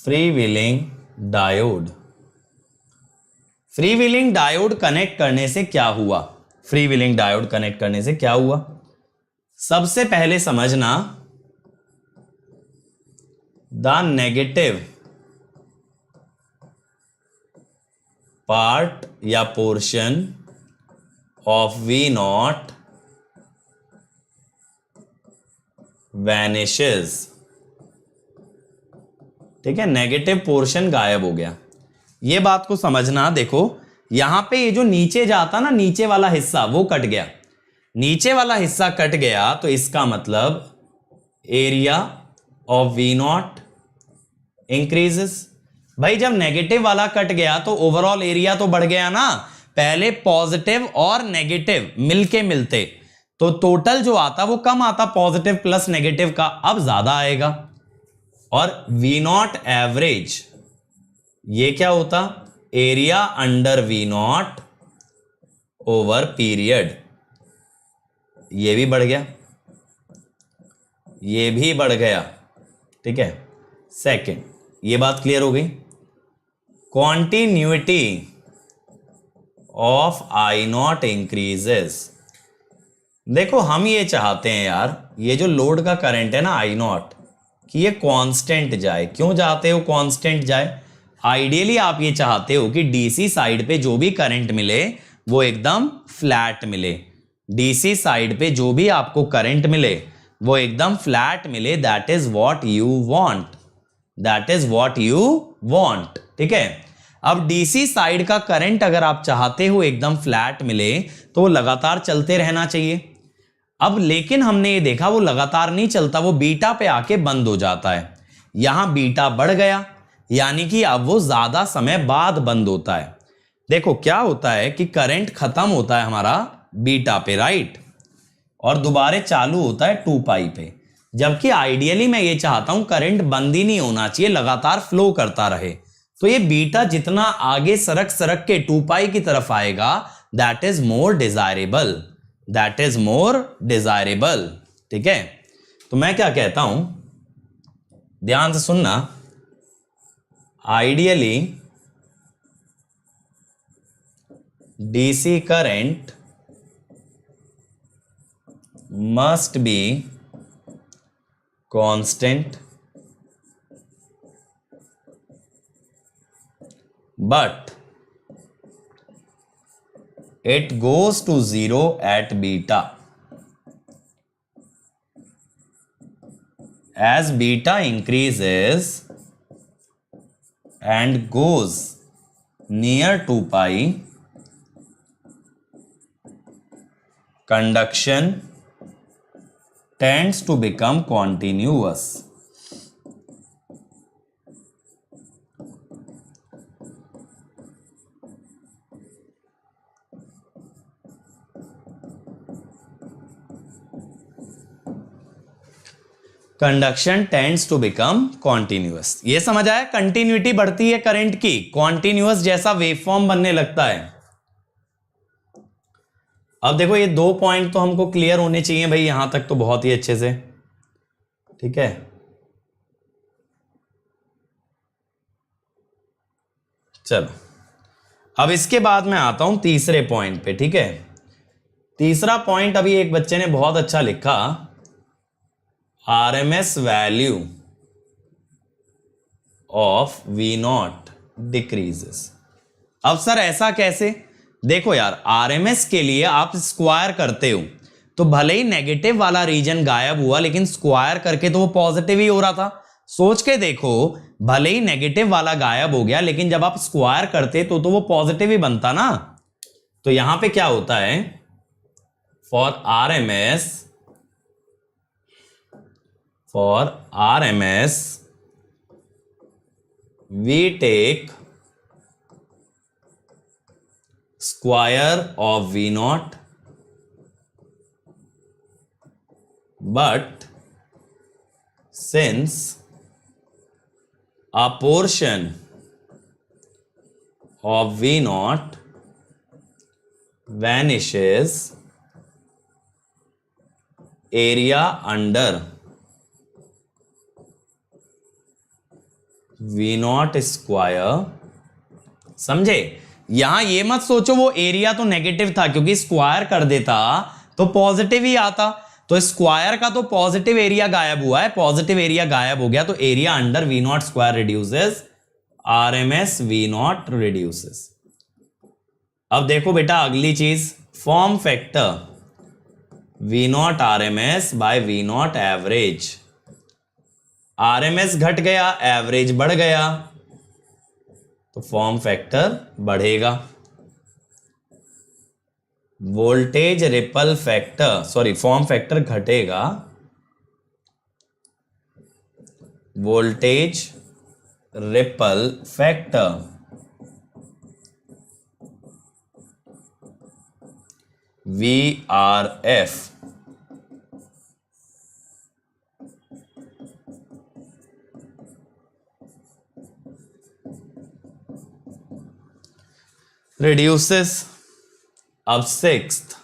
[SPEAKER 1] freewheeling diode. Freewheeling diode connect करने से क्या हुआ, फ्रीव्हीलिंग डायोड कनेक्ट करने से क्या हुआ, सबसे पहले समझना द नेगेटिव पार्ट या portion of V naught vanishes. ठीक है, नेगेटिव पोर्शन गायब हो गया। ये बात को समझना, देखो यहां पे ये जो नीचे जाता ना, नीचे वाला हिस्सा वो कट गया, नीचे वाला हिस्सा कट गया तो इसका मतलब area of V naught increases. भाई जब नेगेटिव वाला कट गया तो ओवरऑल एरिया तो बढ़ गया ना, पहले पॉजिटिव और नेगेटिव मिलके मिलते तो टोटल जो आता वो कम आता, पॉजिटिव प्लस नेगेटिव का, अब ज्यादा आएगा। और वी नॉट एवरेज ये क्या होता, area under V naught over period, ये भी बढ़ गया, ये भी बढ़ गया। ठीक है, सेकंड ये बात क्लियर हो गई। Continuity of I not increases. देखो हम ये चाहते हैं यार, ये जो लोड का करंट है ना आई नॉट, कि ये कांस्टेंट जाए। क्यों चाहते हो कांस्टेंट जाए, आइडियली आप ये चाहते हो कि डीसी साइड पे जो भी करंट मिले वो एकदम फ्लैट मिले, डीसी साइड पे जो भी आपको करंट मिले वो एकदम फ्लैट मिले, that is what you want, that is what you want. ठीक है, अब डीसी साइड का करंट अगर आप चाहते हो एकदम फ्लैट मिले तो वो लगातार चलते रहना चाहिए। अब लेकिन हमने ये देखा वो लगातार नहीं चलता, वो बीटा पे आके बंद हो जाता है। यहां बीटा बढ़ गया यानी कि अब वो ज्यादा समय बाद बंद होता है। देखो क्या होता है कि करंट खत्म होता है हमारा बीटा पे, राइट, और दोबारा चालू होता है 2 पाई पे। जबकि आइडियली मैं ये चाहता हूं करंट बंद ही नहीं होना चाहिए, लगातार फ्लो करता रहे। तो ये बीटा जितना आगे सरक सरक के 2 पाई की तरफ आएगा, that is more desirable, that is more desirable. ठीक है, तो मैं क्या कहता हूं, ध्यान से सुनना, ideally DC current must be constant but it goes to 0 at beta. As beta increases and goes near 2 pi, conduction tends to become continuous. Conduction tends to become continuous. ये समझ आया, कंटिन्यूटी बढ़ती है करंट की, continuous जैसा waveform बनने लगता है। अब देखो ये 2 पॉइंट तो हमको क्लियर होने चाहिए भाई, यहां तक तो बहुत ही अच्छे से। ठीक है, चलो अब इसके बाद मैं आता हूं तीसरे पॉइंट पे। ठीक है, तीसरा पॉइंट अभी एक बच्चे ने बहुत अच्छा लिखा, RMS value of V naught decreases. अब सर ऐसा कैसे, देखो यार आरएमएस के लिए आप स्क्वायर करते हो तो भले ही नेगेटिव वाला रीजन गायब हुआ लेकिन स्क्वायर करके तो वो पॉजिटिव ही हो रहा था। सोच के देखो, भले ही नेगेटिव वाला गायब हो गया लेकिन जब आप स्क्वायर करते तो वो पॉजिटिव ही बनता ना। तो यहां पे क्या होता है, for RMS we take square of V naught, but since a portion of V naught vanishes, area under V naught square, समझे? यहां ये मत सोचो वो एरिया तो नेगेटिव था, क्योंकि स्क्वायर कर देता तो पॉजिटिव ही आता, तो स्क्वायर का तो पॉजिटिव एरिया गायब हुआ है, पॉजिटिव एरिया गायब हो गया, तो area under V not square reduces, RMS V not reduces. अब देखो बेटा अगली चीज, form factor V not RMS by V not average. RMS घट गया, एवरेज बढ़ गया, तो फॉर्म फैक्टर बढ़ेगा। Voltage ripple factor, sorry form factor घटेगा, voltage ripple factor VRF reduces। अब सिक्स्थ,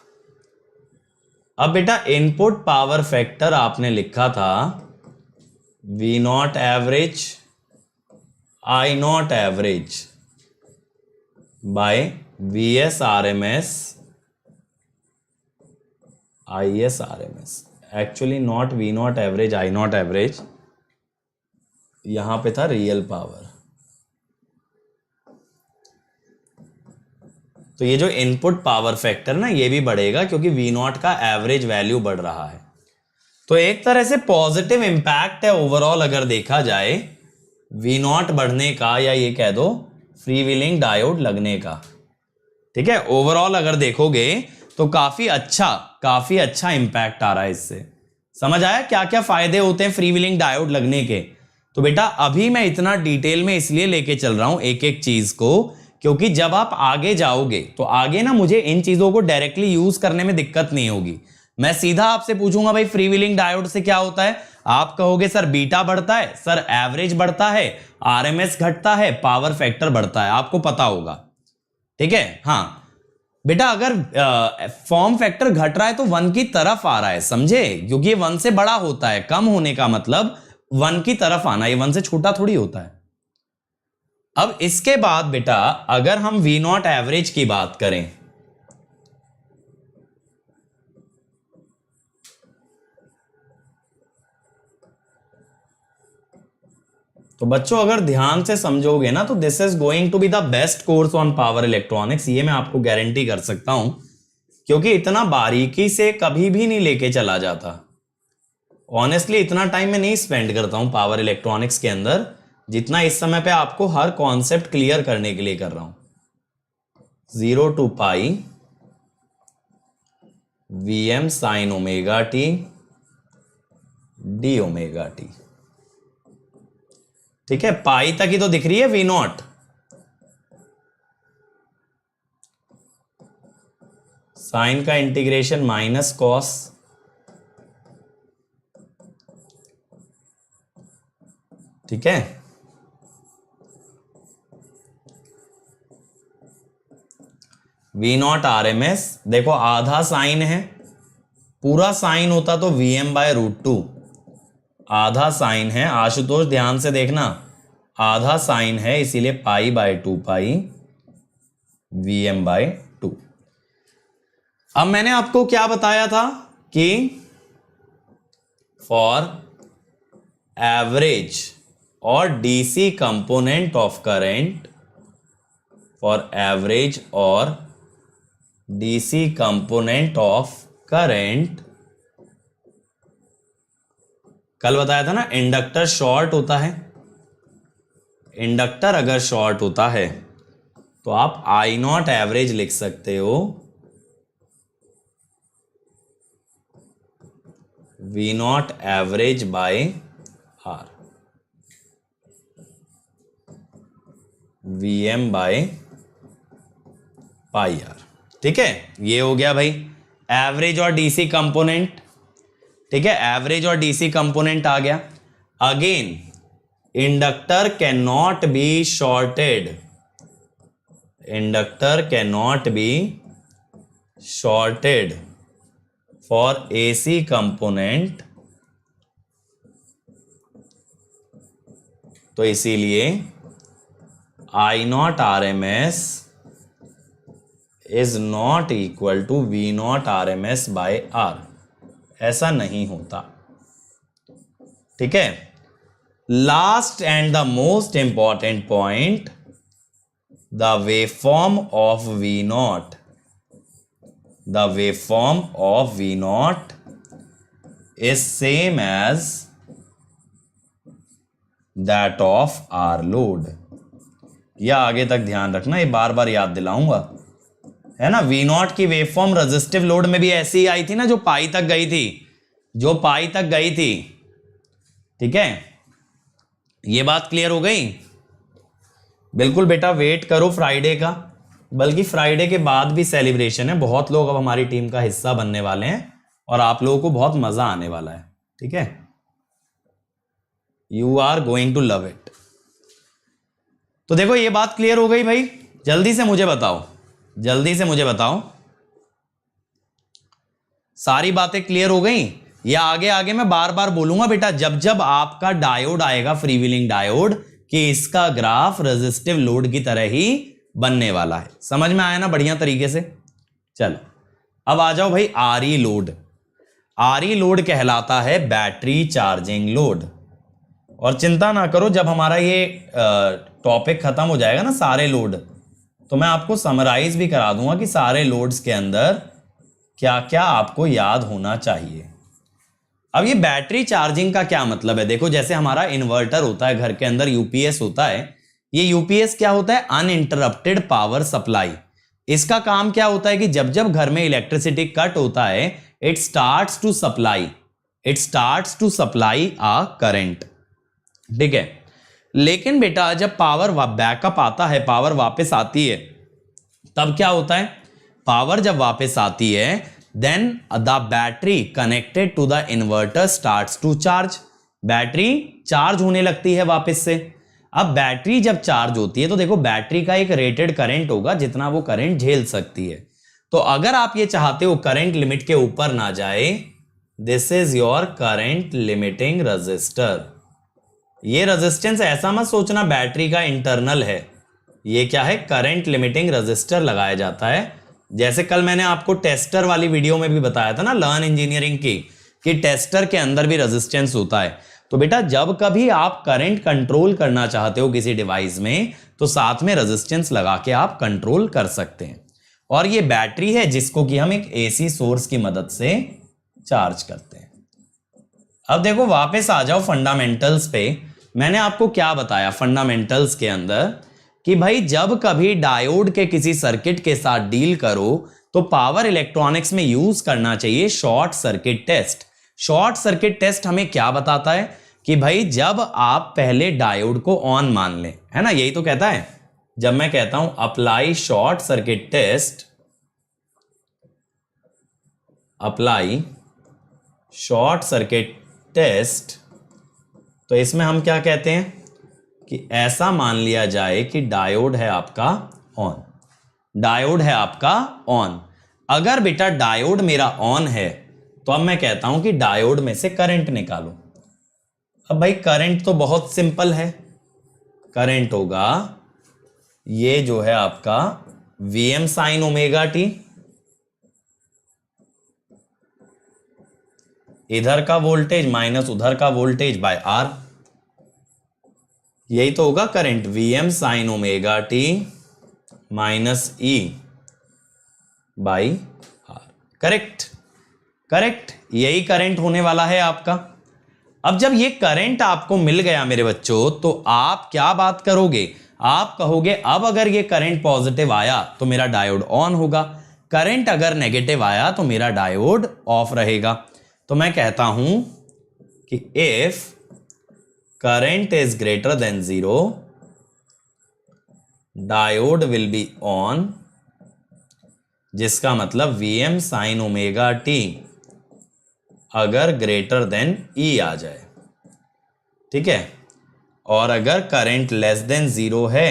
[SPEAKER 1] अब बेटा इनपुट पावर फैक्टर आपने लिखा था V not average I not average by VS RMS IS RMS। Actually not V not average I not average, यहां पे था रियल पावर। तो ये जो इनपुट पावर फैक्टर ना ये भी बढ़ेगा, क्योंकि V नॉट का एवरेज वैल्यू बढ़ रहा है। तो एक तरह से पॉजिटिव इंपैक्ट है ओवरऑल अगर देखा जाए V नॉट बढ़ने का, या ये कह दो फ्री व्हीलिंग डायोड लगने का। ठीक है, ओवरऑल अगर देखोगे तो काफी अच्छा इंपैक्ट आ रहा है इससे। समझ आया क्या क्या फायदे होते हैं फ्री व्हीलिंग डायोड लगने के? तो बेटा अभी मैं इतना डिटेल में इसलिए लेके चल रहा हूं एक एक चीज को, क्योंकि जब आप आगे जाओगे तो आगे ना मुझे इन चीजों को डायरेक्टली यूज करने में दिक्कत नहीं होगी। मैं सीधा आपसे पूछूंगा भाई फ्री व्हीलिंग डायोड से क्या होता है, आप कहोगे सर बीटा बढ़ता है, सर एवरेज बढ़ता है, आरएमएस घटता है, पावर फैक्टर बढ़ता है, आपको पता होगा। ठीक है, हाँ बेटा अगर फॉर्म फैक्टर घट रहा है तो 1 की तरफ आ रहा है, समझे? क्योंकि ये 1 से बड़ा होता है, कम होने का मतलब 1 की तरफ आना, ये 1 से छोटा थोड़ी होता है। अब इसके बाद बेटा अगर हम V नॉट एवरेज की बात करें, तो बच्चों अगर ध्यान से समझोगे ना तो this is going to be the best course on power electronics, ये मैं आपको गारंटी कर सकता हूं, क्योंकि इतना बारीकी से कभी भी नहीं लेके चला जाता। ऑनेस्टली इतना टाइम मैं नहीं स्पेंड करता हूं पावर इलेक्ट्रॉनिक्स के अंदर जितना इस समय पे आपको हर कॉन्सेप्ट क्लियर करने के लिए कर रहा हूं। 0 to pi Vm sin omega T D omega T. ठीक है, पाई तक ही तो दिख रही है V नॉट। साइन का इंटीग्रेशन माइनस कॉस, ठीक है। V नॉट RMS, देखो आधा साइन है, पूरा साइन होता तो Vm/√2, आधा साइन है, आशुतोष ध्यान से देखना, आधा साइन है इसीलिए पाई/2 पाई Vm/2। अब मैंने आपको क्या बताया था कि फॉर एवरेज और DC component of current, for average और डीसी कंपोनेंट ऑफ करंट, कल बताया था ना इंडक्टर शॉर्ट होता है। इंडक्टर अगर शॉर्ट होता है तो आप आई नॉट एवरेज लिख सकते हो V not average by R, Vm/2। Pi R. ठीक है, ये हो गया भाई एवरेज और डीसी कंपोनेंट। ठीक है, एवरेज और डीसी कंपोनेंट आ गया। Again inductor can not be shorted, inductor can not be shorted for AC component, तो इसीलिए I not R M S is not equal to V not R M S by R. ऐसा नहीं होता। ठीक है, last and the most important point, the waveform of V not, the waveform of V not is same as that of R load. या आगे तक ध्यान रखना, ये बार बार याद दिलाऊंगा, है ना। वी नॉट की वेवफॉर्म रेजिस्टिव लोड में भी ऐसी ही आई थी ना, जो पाई तक गई थी, जो पाई तक गई थी। ठीक है, ये बात क्लियर हो गई। बिल्कुल बेटा, वेट करो फ्राइडे का, बल्कि फ्राइडे के बाद भी सेलिब्रेशन है। बहुत लोग अब हमारी टीम का हिस्सा बनने वाले हैं और आप लोगों को बहुत मजा आने वाला है। ठीक है, you are going to love it. तो देखो, ये बात क्लियर हो गई भाई। जल्दी से मुझे बताओ, जल्दी से मुझे बताओ, सारी बातें क्लियर हो गई? या आगे आगे मैं बार बार बोलूंगा बेटा, जब जब आपका डायोड आएगा, फ्रीव्हीलिंग डायोड, कि इसका ग्राफ रेजिस्टिव लोड की तरह ही बनने वाला है। समझ में आया ना बढ़िया तरीके से? चलो अब आ जाओ भाई, आरई लोड। आरई लोड कहलाता है बैटरी चार्जिंग लोड। और चिंता ना करो, जब हमारा ये टॉपिक खत्म हो जाएगा ना, सारे लोड, तो मैं आपको समराइज भी करा दूंगा कि सारे लोड्स के अंदर क्या क्या आपको याद होना चाहिए। अब ये बैटरी चार्जिंग का क्या मतलब है? देखो, जैसे हमारा इन्वर्टर होता है घर के अंदर, यूपीएस होता है। ये यूपीएस क्या होता है? Uninterrupted power supply. इसका काम क्या होता है कि जब जब घर में इलेक्ट्रिसिटी कट होता है, it starts to supply a current. ठीक है, लेकिन बेटा जब पावर बैकअप आता है, पावर वापस आती है, तब क्या होता है? पावर जब वापस आती है, then the battery connected to the inverter starts to charge. Battery charge होने लगती है वापस से। अब बैटरी जब चार्ज होती है, तो देखो बैटरी का एक रेटेड करंट होगा, जितना वो करंट झेल सकती है। तो अगर आप ये चाहते हो करंट लिमिट के ऊपर ना जाए, this is your current limiting register. ये रेजिस्टेंस ऐसा मत सोचना बैटरी का इंटरनल है, ये क्या है? करंट लिमिटिंग रेजिस्टर लगाया जाता है। जैसे कल मैंने आपको टेस्टर वाली वीडियो में भी बताया था ना, लर्न इंजीनियरिंग की, कि टेस्टर के अंदर भी रेजिस्टेंस होता है। तो बेटा जब कभी आप करंट कंट्रोल करना चाहते हो किसी डिवाइस में, तो साथ में रेजिस्टेंस लगा के आप कंट्रोल कर सकते हैं। और ये बैटरी है जिसको कि हम एक एसी सोर्स की मदद से चार्ज करते हैं। अब देखो, वापस आ जाओ फंडामेंटल्स पे। मैंने आपको क्या बताया फंडामेंटल्स के अंदर, कि भाई जब कभी डायोड के किसी सर्किट के साथ डील करो, तो पावर इलेक्ट्रॉनिक्स में यूज करना चाहिए short circuit test. Short circuit test हमें क्या बताता है? कि भाई जब आप पहले डायोड को ऑन मान लें, है ना, यही तो कहता है। जब मैं कहता हूं apply short circuit test, apply short circuit test, तो इसमें हम क्या कहते हैं कि ऐसा मान लिया जाए कि डायोड है आपका ऑन, डायोड है आपका ऑन। अगर बेटा डायोड मेरा ऑन है, तो अब मैं कहता हूं कि डायोड में से करंट निकालो। अब भाई करंट तो बहुत सिंपल है, करंट होगा ये जो है आपका Vm साइन ओमेगा टी, इधर का वोल्टेज माइनस उधर का वोल्टेज बाय आर। यही तो होगा current, Vm sine omega t minus E by R. Correct, correct, यही करंट होने वाला है आपका। अब जब ये करंट आपको मिल गया मेरे बच्चों, तो आप क्या बात करोगे? आप कहोगे अब अगर ये करंट पॉजिटिव आया तो मेरा डायोड ऑन होगा, करंट अगर नेगेटिव आया तो मेरा डायोड ऑफ रहेगा। तो मैं कहता हूं कि if current is greater than 0, diode will be on जिसका मतलब Vm साइन ओमेगा टी अगर ग्रेटर देन E आ जाए, ठीक है, और अगर करंट लेस देन 0 है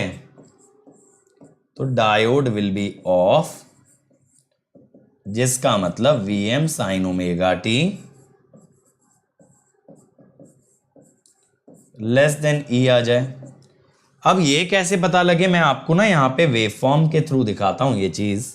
[SPEAKER 1] तो डायोड विल बी ऑफ, जिसका मतलब Vm sine omega T less than E आ जाए। अब ये कैसे पता लगे, मैं आपको ना यहां पे वेवफॉर्म के थ्रू दिखाता हूं ये चीज।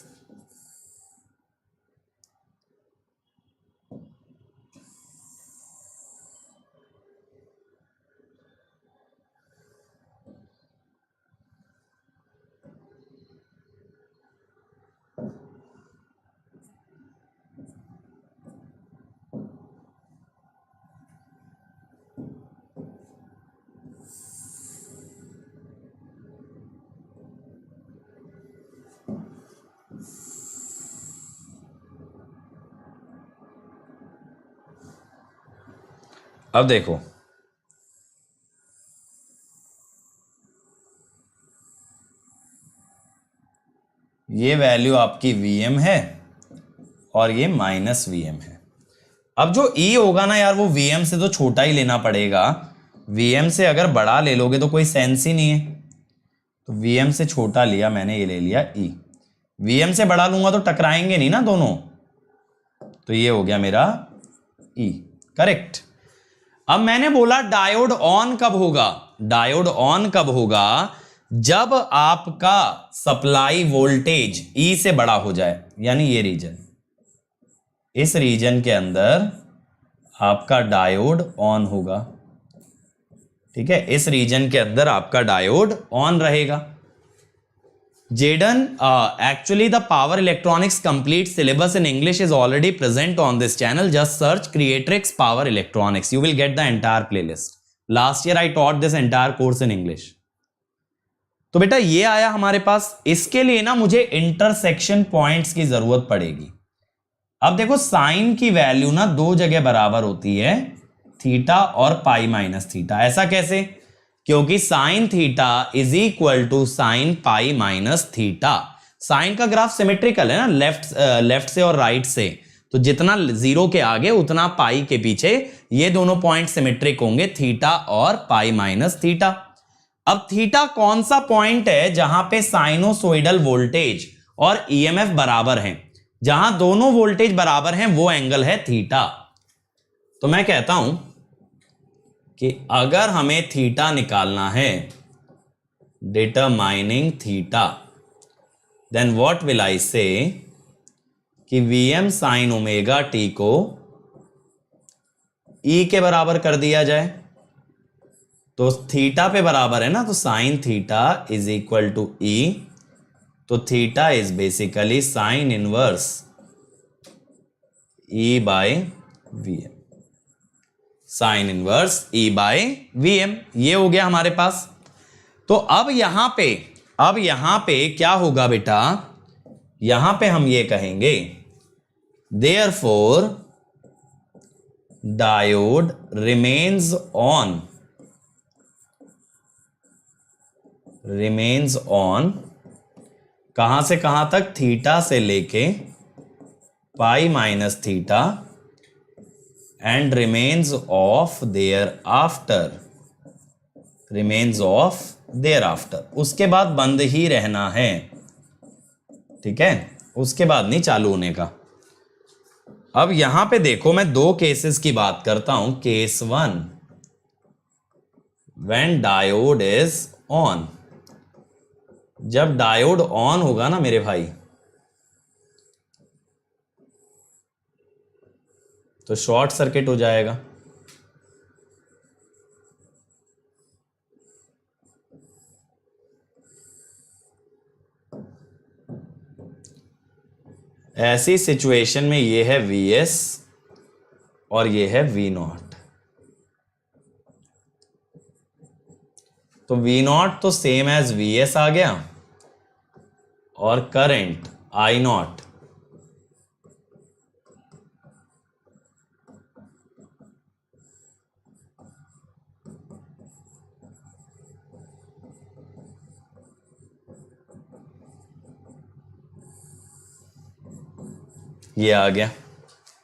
[SPEAKER 1] अब देखो, ये वैल्यू आपकी Vm है और ये माइनस Vm है। अब जो E होगा ना यार, वो Vm से तो छोटा ही लेना पड़ेगा। Vm से अगर बड़ा ले लोगे तो कोई सेंस ही नहीं है, तो Vm से छोटा लिया मैंने, ये ले लिया E। Vm से बड़ा लूंगा तो टकराएंगे नहीं ना दोनों, तो ये हो गया मेरा E, करेक्ट। अब मैंने बोला डायोड ऑन कब होगा, डायोड ऑन कब होगा, जब आपका सप्लाई वोल्टेज E से बड़ा हो जाए, यानी ये रीजन, इस रीजन के अंदर आपका डायोड ऑन होगा, ठीक है, इस रीजन के अंदर आपका डायोड ऑन रहेगा। Jaden, actually the power electronics complete syllabus in English is already present on this channel. Just search Creatrix Power Electronics. You will get the entire playlist. Last year I taught this entire course in English. तो बेटा ये आया हमारे पास, इसके लिए ना मुझे intersection points की जरूरत पड़ेगी। अब देखो साइन की वैल्यू ना दो जगह बराबर होती है, थीटा और पाई माइनस थीटा। ऐसा कैसे, क्योंकि sine theta is equal to sine pi minus theta. Sine का ग्राफ सिमेट्रिकल है ना, लेफ्ट से और राइट से, तो जितना जीरो के आगे उतना पाई के पीछे, ये दोनों पॉइंट सिमेट्रिक होंगे, थीटा और पाई माइनस थीटा। अब थीटा कौन सा पॉइंट है जहां पे साइनोसोइडल वोल्टेज और ईएमएफ बराबर हैं, जहां दोनों वोल्टेज बराबर हैं वो एंगल है थीटा। तो मैं कहता हूं कि अगर हमें थीटा निकालना है, determining theta, then what will I say कि Vm साइन ओमेगा टी को E के बराबर कर दिया जाए, तो थीटा पे बराबर है ना, तो sine theta is equal to E, तो theta is basically sine inverse E by Vm, sine inverse E by Vm, ये हो गया हमारे पास। तो अब यहां पे क्या होगा बेटा, यहां पे हम ये कहेंगे देयरफॉर डायोड रिमेन्स ऑन, कहां से कहां तक, थीटा से लेके पाई minus theta, and remains of their after, उसके बाद बंद ही रहना है, ठीक है, उसके बाद नहीं चालू होने का। अब यहां पे देखो, मैं दो केसेस की बात करता हूं। Case 1, when diode is on, जब डायोड ऑन होगा ना मेरे भाई, तो शॉर्ट सर्किट हो जाएगा। ऐसी सिचुएशन में ये है Vs और ये है V0, तो V0 तो सेम एज Vs आ गया, और करंट I0 ये आ गया।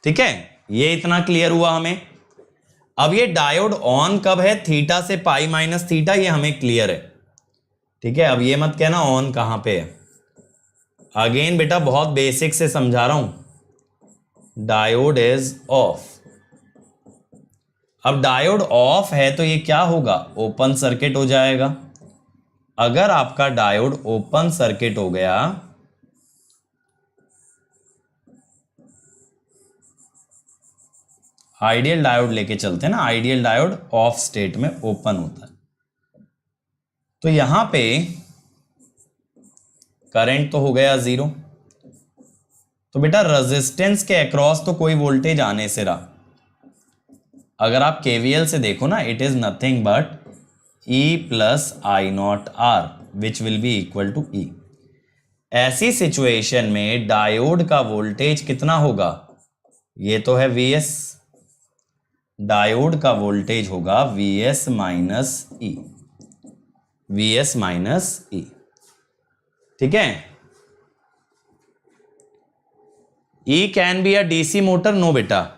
[SPEAKER 1] ठीक है, ये इतना क्लियर हुआ हमें। अब ये डायोड ऑन कब है, थीटा से पाई माइनस थीटा, ये हमें क्लियर है। ठीक है, अब ये मत कहना ऑन कहां पे है। अगेन बेटा बहुत बेसिक से समझा रहा हूं। Diode is of. अब डायोड ऑफ है तो ये क्या होगा, ओपन सर्किट हो जाएगा। अगर आपका डायोड ओपन सर्किट हो गया आइडियल डायोड लेके चलते हैं ना, आइडियल डायोड ऑफ स्टेट में ओपन होता है, तो यहां पे करंट तो हो गया जीरो, तो बेटा रेजिस्टेंस के अक्रॉस तो कोई वोल्टेज आने से रहा। अगर आप केवीएल से देखो ना, it is nothing but E plus I not R which will be equal to E। ऐसी सिचुएशन में डायोड का वोल्टेज कितना होगा, ये तो है Vs, डायोड का वोल्टेज होगा Vs minus E, Vs minus E। ठीक है, E can be a DC motor, no बेटा,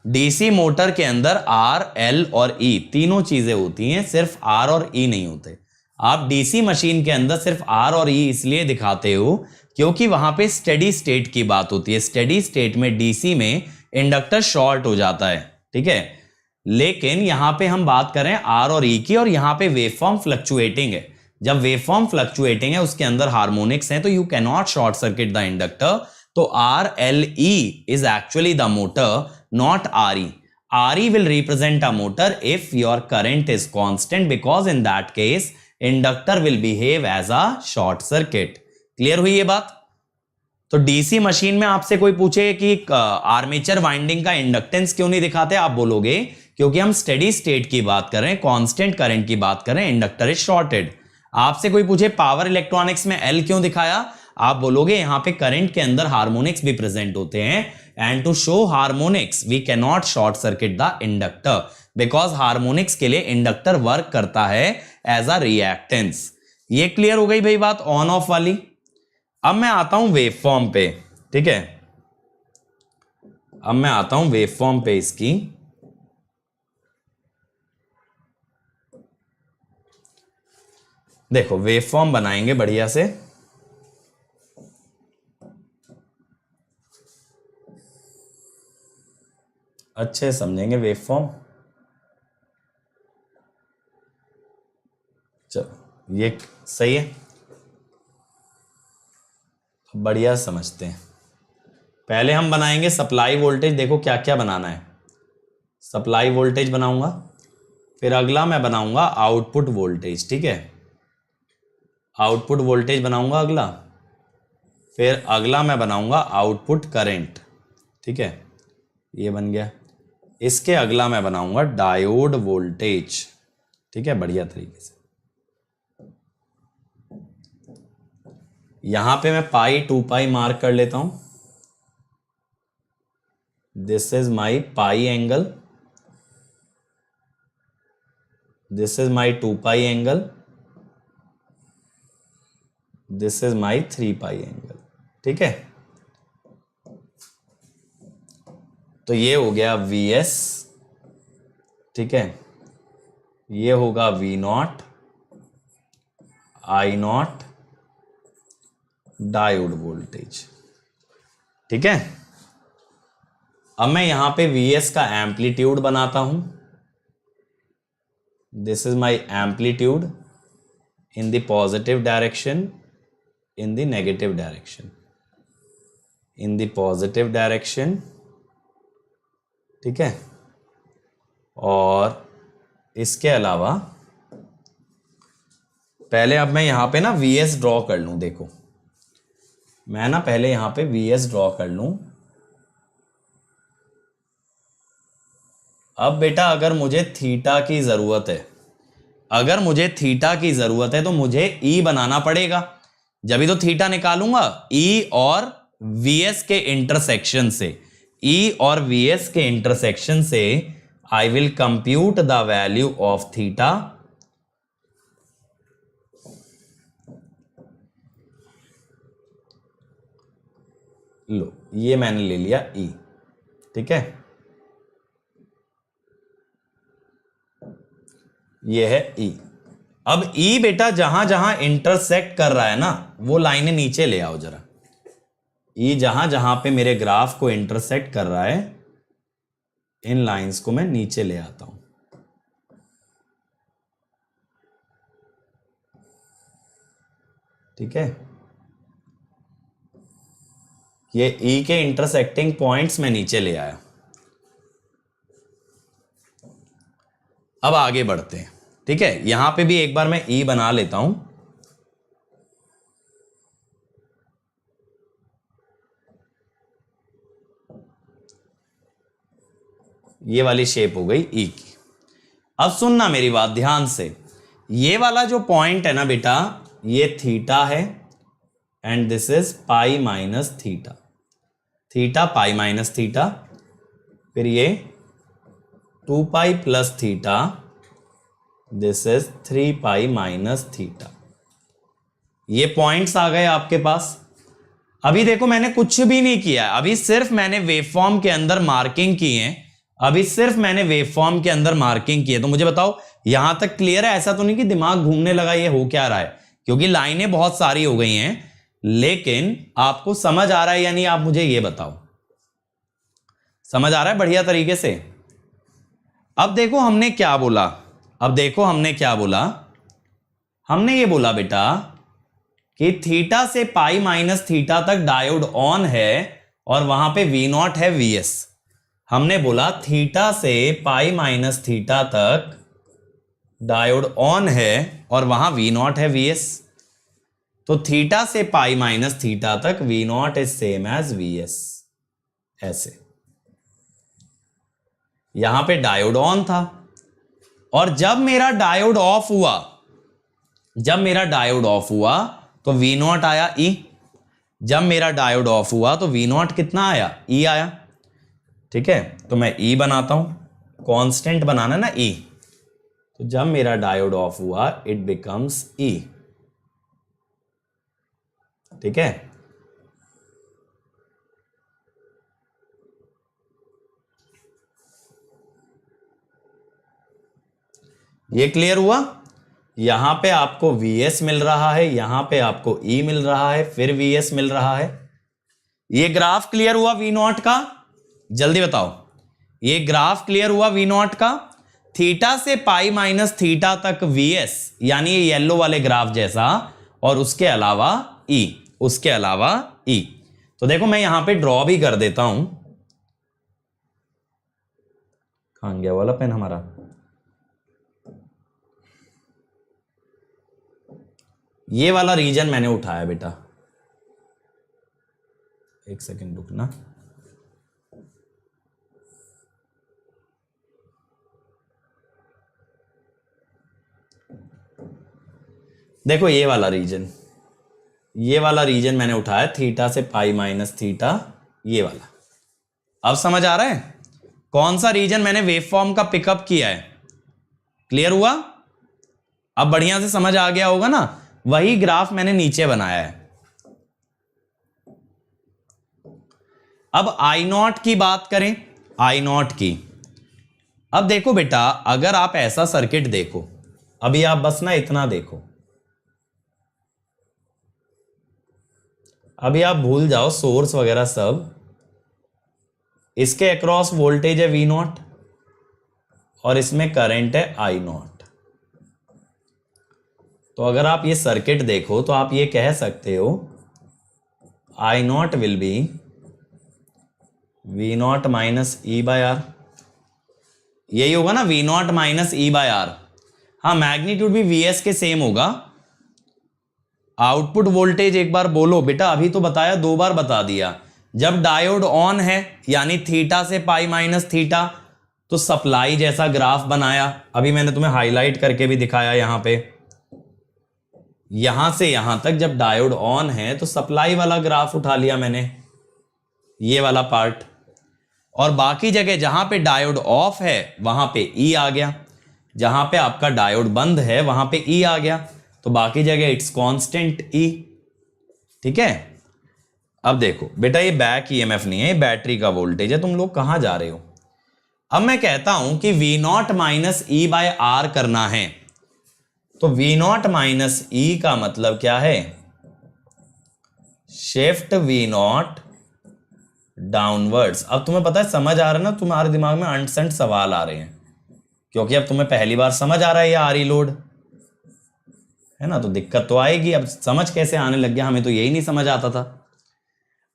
[SPEAKER 1] डीसी मोटर के अंदर R, L और E तीनों चीजें होती हैं, सिर्फ R और E नहीं होते। आप डीसी मशीन के अंदर सिर्फ R और E इसलिए दिखाते हो क्योंकि वहां पे स्टेडी स्टेट की बात होती है। स्टेडी स्टेट में डीसी में इंडक्टर शॉर्ट हो जाता है। ठीक है, लेकिन यहां पे हम बात कर रहे हैं R और E की, और यहां पे वेवफॉर्म फ्लक्चुएटिंग है। जब वेवफॉर्म फ्लक्चुएटिंग है, उसके अंदर हार्मोनिक्स हैं, तो you can not short circuit the inductor. तो RLE is actually the motor, not RE. RE will represent a motor if your current is constant, because in that case inductor will behave as a short circuit. Clear हुई ये बात? तो DC machine में आपसे कोई पूछे कि armature winding का इंडक्टेंस क्यों नहीं दिखाते, आप बोलोगे क्योंकि हम स्टेडी स्टेट की बात कर रहे हैं, कांस्टेंट करंट की बात कर रहे हैं, इंडक्टर इज शॉर्टेड। आपसे कोई पूछे पावर इलेक्ट्रॉनिक्स में एल क्यों दिखाया, आप बोलोगे यहां पे करंट के अंदर हार्मोनिक्स भी प्रेजेंट होते हैं, and to show harmonics we can not short circuit the inductor, because harmonics के लिए इंडक्टर वर्क करता है एज अ रिएक्टेंस। ये क्लियर हो गई भाई बात ऑन ऑफ वाली। अब मैं आता हूं वेवफॉर्म पे। ठीक है, अब मैं आता हूं वेवफॉर्म पे इसकी। देखो वेवफॉर्म बनाएंगे बढ़िया से, अच्छे समझेंगे वेवफॉर्म। चलो ये सही है, बढ़िया समझते हैं। पहले हम बनाएंगे सप्लाई वोल्टेज। देखो क्या क्या बनाना है, सप्लाई वोल्टेज बनाऊंगा, फिर अगला मैं बनाऊंगा आउटपुट वोल्टेज। ठीक है, आउटपुट वोल्टेज बनाऊंगा अगला, फिर अगला मैं बनाऊंगा आउटपुट करंट। ठीक है, ये बन गया। इसके अगला मैं बनाऊंगा डायोड वोल्टेज। ठीक है, बढ़िया तरीके से। यहां पे मैं पाई 2 पाई मार्क कर लेता हूं। This is my pi angle, this is my 2 pi angle, this is my 3 pi angle. ठीक है, तो ये हो गया Vs। ठीक है, ये होगा V0, I0, डायोड वोल्टेज। ठीक है, अब मैं यहां पे Vs का एम्पलीट्यूड बनाता हूं। This is my amplitude in the positive direction, in the negative direction, in the positive direction. ठीक है, और इसके अलावा पहले अब मैं यहां पे ना Vs ड्रॉ कर लूं। देखो मैं ना पहले यहां पे Vs ड्रॉ कर लूं। अब बेटा अगर मुझे थीटा की जरूरत है, अगर मुझे थीटा की जरूरत है तो मुझे E बनाना पड़ेगा, जब भी तो थीटा निकालूंगा। E और Vs के इंटरसेक्शन से, E और Vs के इंटरसेक्शन से I will compute the value of theta लो ये मैंने ले लिया ई, ठीक है, ये है ई। अब ई बेटा जहां जहां इंटरसेक्ट कर रहा है ना वो लाइनें नीचे ले आओ जरा। ई जहां जहां पे मेरे ग्राफ को इंटरसेक्ट कर रहा है इन लाइंस को मैं नीचे ले आता हूं, ठीक है। ये ई के इंटरसेक्टिंग पॉइंट्स मैं नीचे ले आया। अब आगे बढ़ते हैं, ठीक है। यहां पे भी एक बार मैं ई बना लेता हूं। ये वाली शेप हो गई ई की। अब सुनना मेरी बात ध्यान से, ये वाला जो पॉइंट है ना बेटा ये थीटा है and this is pi minus theta, theta pi minus theta, फिर ये 2 pi plus theta, this is 3 pi minus theta. ये पॉइंट्स आ गए आपके पास। अभी देखो मैंने कुछ भी नहीं किया, अभी सिर्फ मैंने वेवफॉर्म के अंदर मार्किंग की है, अभी सिर्फ मैंने वेवफॉर्म के अंदर मार्किंग की है। तो मुझे बताओ यहां तक क्लियर है? ऐसा तो नहीं कि दिमाग घूमने लगा ये हो क्या रहा है, क्योंकि लाइनें बहुत सारी हो गई हैं, लेकिन आपको समझ आ रहा है या नहीं आप मुझे ये बताओ। समझ आ रहा है बढ़िया तरीके से? अब देखो हमने क्या बोला, अब देखो हमने क्या बोला, हमने ये बोला बेटा कि थीटा से पाई माइनस थीटा तक डायोड ऑन है और वहां पे वी नॉट है वीएस। हमने बोला थीटा से पाई माइनस थीटा तक डायोड ऑन है और वहां वी नॉट है वीएस। तो थीटा से पाई माइनस थीटा तक V not is same as VS, ऐसे। यहां पे डायोड ऑन था और जब मेरा डायोड ऑफ हुआ, जब मेरा डायोड ऑफ हुआ तो वी नॉट आया ई। जब मेरा डायोड ऑफ हुआ तो वी नॉट कितना आया? ई आया, ठीक है। तो मैं ई बनाता हूं, कांस्टेंट बनाना ना ई। तो जब मेरा डायोड ऑफ हुआ इट बिकम्स ई, ठीक है। ये क्लियर हुआ? यहां पे आपको Vs मिल रहा है, यहां पे आपको E मिल रहा है, फिर Vs मिल रहा है। ये ग्राफ क्लियर हुआ V नॉट का? जल्दी बताओ, ये ग्राफ क्लियर हुआ V नॉट का? थीटा से पाई माइनस थीटा तक Vs, यानी ये येलो वाले ग्राफ जैसा, और उसके अलावा E, उसके अलावा E। तो देखो मैं यहां पे ड्रॉ भी कर देता हूं। कहां गया वाला पेन हमारा? ये वाला रीजन मैंने उठाया बेटा, एक सेकंड रुकना। देखो ये वाला रीजन, ये वाला रीजन मैंने उठाया थीटा से पाई माइनस थीटा, ये वाला। अब समझ आ रहा है कौन सा रीजन मैंने वेवफॉर्म का पिकअप किया है? क्लियर हुआ? अब बढ़िया से समझ आ गया होगा ना? वही ग्राफ मैंने नीचे बनाया है। अब आई नॉट की बात करें, आई नॉट की। अब देखो बेटा अगर आप ऐसा सर्किट देखो, अभी आप बस ना इतना देखो, अभी आप भूल जाओ सोर्स वगैरह सब। इसके अक्रॉस वोल्टेज है वी नॉट और इसमें करंट है आई नॉट। तो अगर आप ये सर्किट देखो तो आप ये कह सकते हो I naught will be V naught minus E by R. यही होगा ना, V naught minus E by R. हाँ, मैग्नीट्यूड भी वी एस के सेम होगा। आउटपुट वोल्टेज एक बार बोलो बेटा, अभी तो बताया, 2 बार बता दिया। जब डायोड ऑन है यानी थीटा से पाई माइनस थीटा, तो सप्लाई जैसा ग्राफ बनाया। अभी मैंने तुम्हें हाईलाइट करके भी दिखाया यहां पे, यहां से यहां तक जब डायोड ऑन है तो सप्लाई वाला ग्राफ उठा लिया मैंने, ये वाला पार्ट। और बाकी जगह जहां पे डायोड ऑफ है वहां पे ई आ गया, जहां पे आपका डायोड बंद है वहां पे ई आ गया, तो बाकी जगह इट्स कांस्टेंट ई, ठीक है। अब देखो बेटा, ये बैक ईएमएफ नहीं है, ये बैटरी का वोल्टेज है। तुम लोग कहां जा रहे हो? अब मैं कहता हूं कि V naught minus E by R करना है, तो V नॉट माइनस ई का मतलब क्या है? Shift V not downwards. अब तुम्हें पता है, समझ आ रहा है ना, तुम्हारे दिमाग में अंट सवाल आ रहे हैं, क्योंकि अब तुम्हें पहली बार समझ आ रहा है ये आरी लोड है ना, तो दिक्कत तो आएगी। अब समझ कैसे आने लग गया? हमें तो यही नहीं समझ आता था।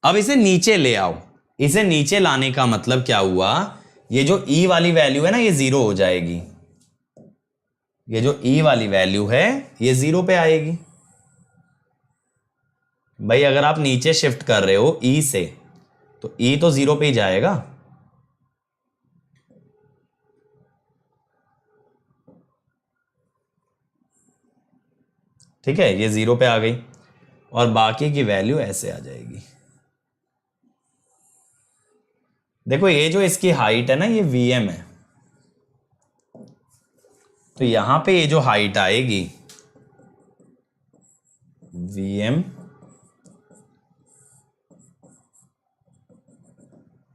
[SPEAKER 1] अब इसे नीचे ले आओ। इसे नीचे लाने का मतलब क्या हुआ? ये जो E वाली वैल्यू है ना, ये 0 हो जाएगी। ये जो E वाली वैल्यू है ये 0 पे आएगी। भाई अगर आप नीचे शिफ्ट कर रहे हो E से, तो E तो 0 पे ही जाएगा। ठीक है, ये 0 पे आ गई और बाकी की वैल्यू ऐसे आ जाएगी। देखो ये जो इसकी हाइट है ना, ये Vm है, तो यहां पे ये जो हाइट आएगी Vm,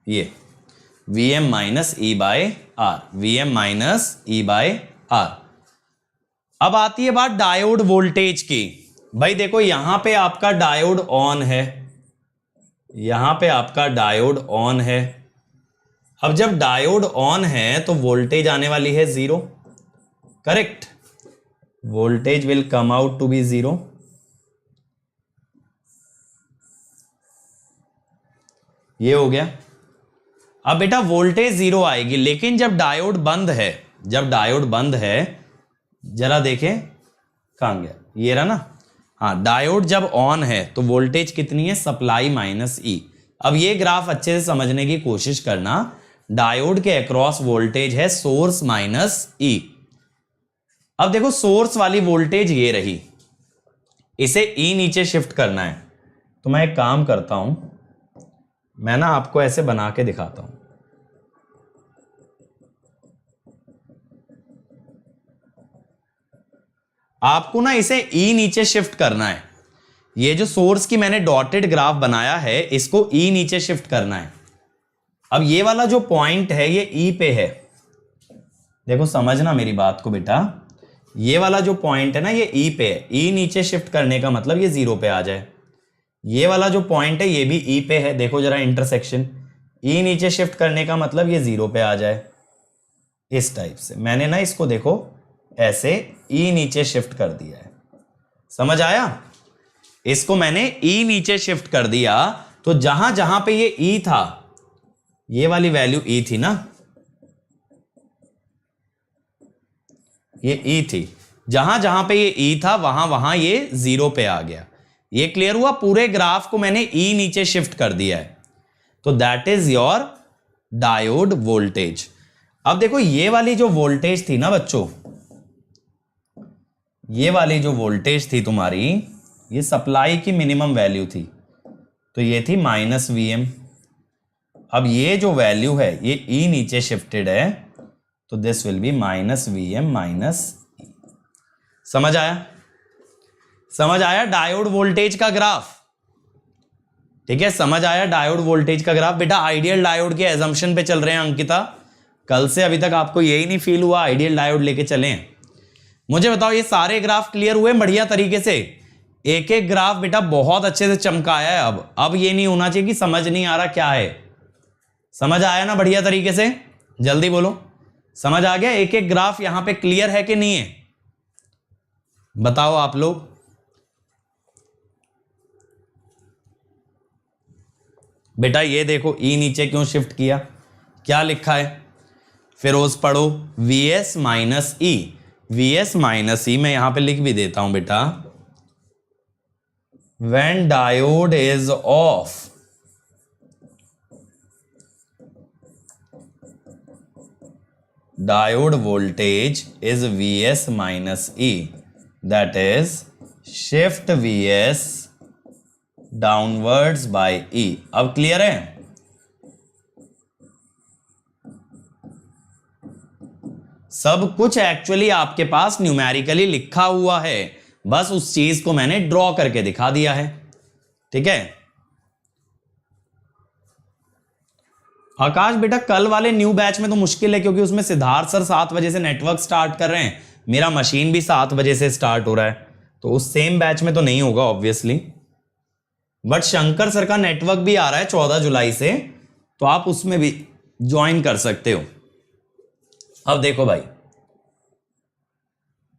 [SPEAKER 1] ये Vm minus E by R, Vm minus E by R. अब आती है बात डायोड वोल्टेज की। भाई देखो यहां पे आपका डायोड ऑन है, यहां पे आपका डायोड ऑन है। अब जब डायोड ऑन है तो वोल्टेज आने वाली है 0, correct? Voltage will come out to be 0। ये हो गया। अब बेटा वोल्टेज 0 आएगी, लेकिन जब डायोड बंद है, जब डायोड बंद है, जरा देखें कहां गया, ये रहा ना, हाँ, डायोड जब ऑन है तो वोल्टेज कितनी है? सप्लाई माइनस ई। अब ये ग्राफ अच्छे से समझने की कोशिश करना। डायोड के अक्रॉस वोल्टेज है सोर्स माइनस ई। अब देखो सोर्स वाली वोल्टेज ये रही, इसे ई नीचे शिफ्ट करना है, तो मैं एक काम करता हूं, मैं ना आपको ऐसे बना के दिखाता हूं। आपको ना इसे ई नीचे शिफ्ट करना है। ये जो सोर्स की मैंने डॉटेड ग्राफ बनाया है, इसको ई नीचे शिफ्ट करना है। अब ये वाला जो पॉइंट है ये ई पे है, देखो समझना मेरी बात को बेटा, ये वाला जो पॉइंट है ना ये ई पे है। ई नीचे शिफ्ट करने का मतलब ये 0 पे आ जाए। ये वाला जो पॉइंट है ये भी ई पे है, देखो जरा इंटरसेक्शन, ई नीचे शिफ्ट करने का मतलब ये 0 पे आ जाए। इस टाइप से मैंने ना इसको देखो ऐसे ई नीचे शिफ्ट कर दिया है, समझ आया? इसको मैंने ई नीचे शिफ्ट कर दिया, तो जहां जहां पे ये ई था, ये वाली वैल्यू ई थी ना, ये ई थी, जहां जहां पे ये ई था वहां वहां ये 0 पे आ गया। ये क्लियर हुआ? पूरे ग्राफ को मैंने ई नीचे शिफ्ट कर दिया है, तो that is your diode voltage. अब देखो ये वाली जो वोल्टेज थी ना बच्चों, ये वाली जो वोल्टेज थी तुम्हारी, ये सप्लाई की मिनिमम वैल्यू थी, तो ये थी माइनस Vm। अब ये जो वैल्यू है ये ई नीचे शिफ्टेड है, तो this will be minus Vm minus E. समझ आया? समझ आया डायोड वोल्टेज का ग्राफ? ठीक है, समझ आया डायोड वोल्टेज का ग्राफ? बेटा आइडियल डायोड के एजम्पशन पे चल रहे हैं अंकिता, कल से अभी तक आपको यही नहीं फील हुआ आइडियल डायोड लेके चले हैं? मुझे बताओ ये सारे ग्राफ क्लियर हुए बढ़िया तरीके से? एक एक ग्राफ बेटा बहुत अच्छे से चमकाया है। अब ये नहीं होना चाहिए कि समझ नहीं आ रहा क्या है। समझ आया ना बढ़िया तरीके से? जल्दी बोलो, समझ आ गया? एक एक ग्राफ यहां पे क्लियर है कि नहीं है? बताओ आप लोग। बेटा ये देखो ई नीचे क्यों शिफ्ट किया, क्या लिखा है? फिरोज पढ़ो, Vs माइनस ई। Vs माइनस ई मैं यहां पे लिख भी देता हूं बेटा। When diode is off, diode voltage is Vs minus E, that is shift Vs downwards by E। अब क्लियर है? सब कुछ एक्चुअली आपके पास न्यूमेरिकली लिखा हुआ है, बस उस चीज को मैंने ड्रॉ करके दिखा दिया है। ठीक है, आकाश बेटा कल वाले न्यू बैच में तो मुश्किल है, क्योंकि उसमें सिद्धार्थ सर 7 बजे से नेटवर्क स्टार्ट कर रहे हैं, मेरा मशीन भी 7 बजे से स्टार्ट हो रहा है, तो उस सेम बैच में तो नहीं होगा ऑब्वियसली। बट शंकर सर का नेटवर्क भी आ रहा है 14 जुलाई से, तो आप उसमें भी ज्वाइन कर सकते हो। अब देखो भाई,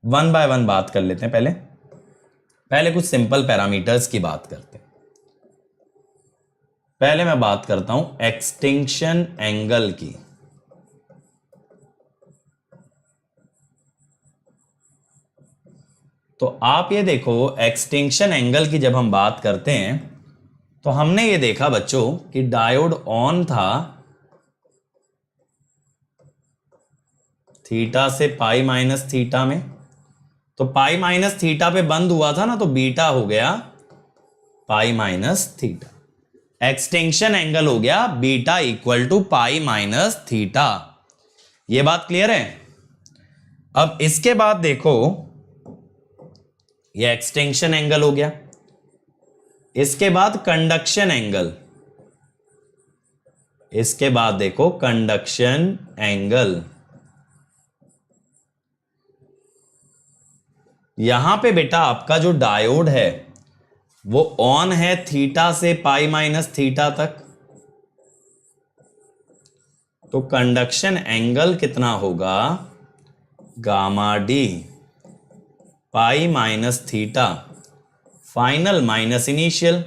[SPEAKER 1] वन बाय वन बात कर लेते हैं। पहले कुछ सिंपल पैरामीटर्स की बात करते हैं। पहले मैं बात करता हूं एक्सटिंक्शन एंगल की। तो आप ये देखो, एक्सटिंक्शन एंगल की जब हम बात करते हैं तो हमने ये देखा बच्चों कि डायोड ऑन था थीटा से पाई माइनस थीटा में, तो पाई माइनस थीटा पे बंद हुआ था ना, तो बीटा हो गया pi minus theta. Extension angle हो गया beta equal to pi minus theta. ये बात क्लियर है? अब इसके बाद देखो, ये एक्सटेंशन एंगल हो गया। इसके बाद कंडक्शन एंगल, इसके बाद देखो कंडक्शन एंगल। यहां पे बेटा आपका जो डायोड है वो ऑन है थीटा से पाई माइनस थीटा तक, तो कंडक्शन एंगल कितना होगा? गामा डी पाई minus theta, final minus initial,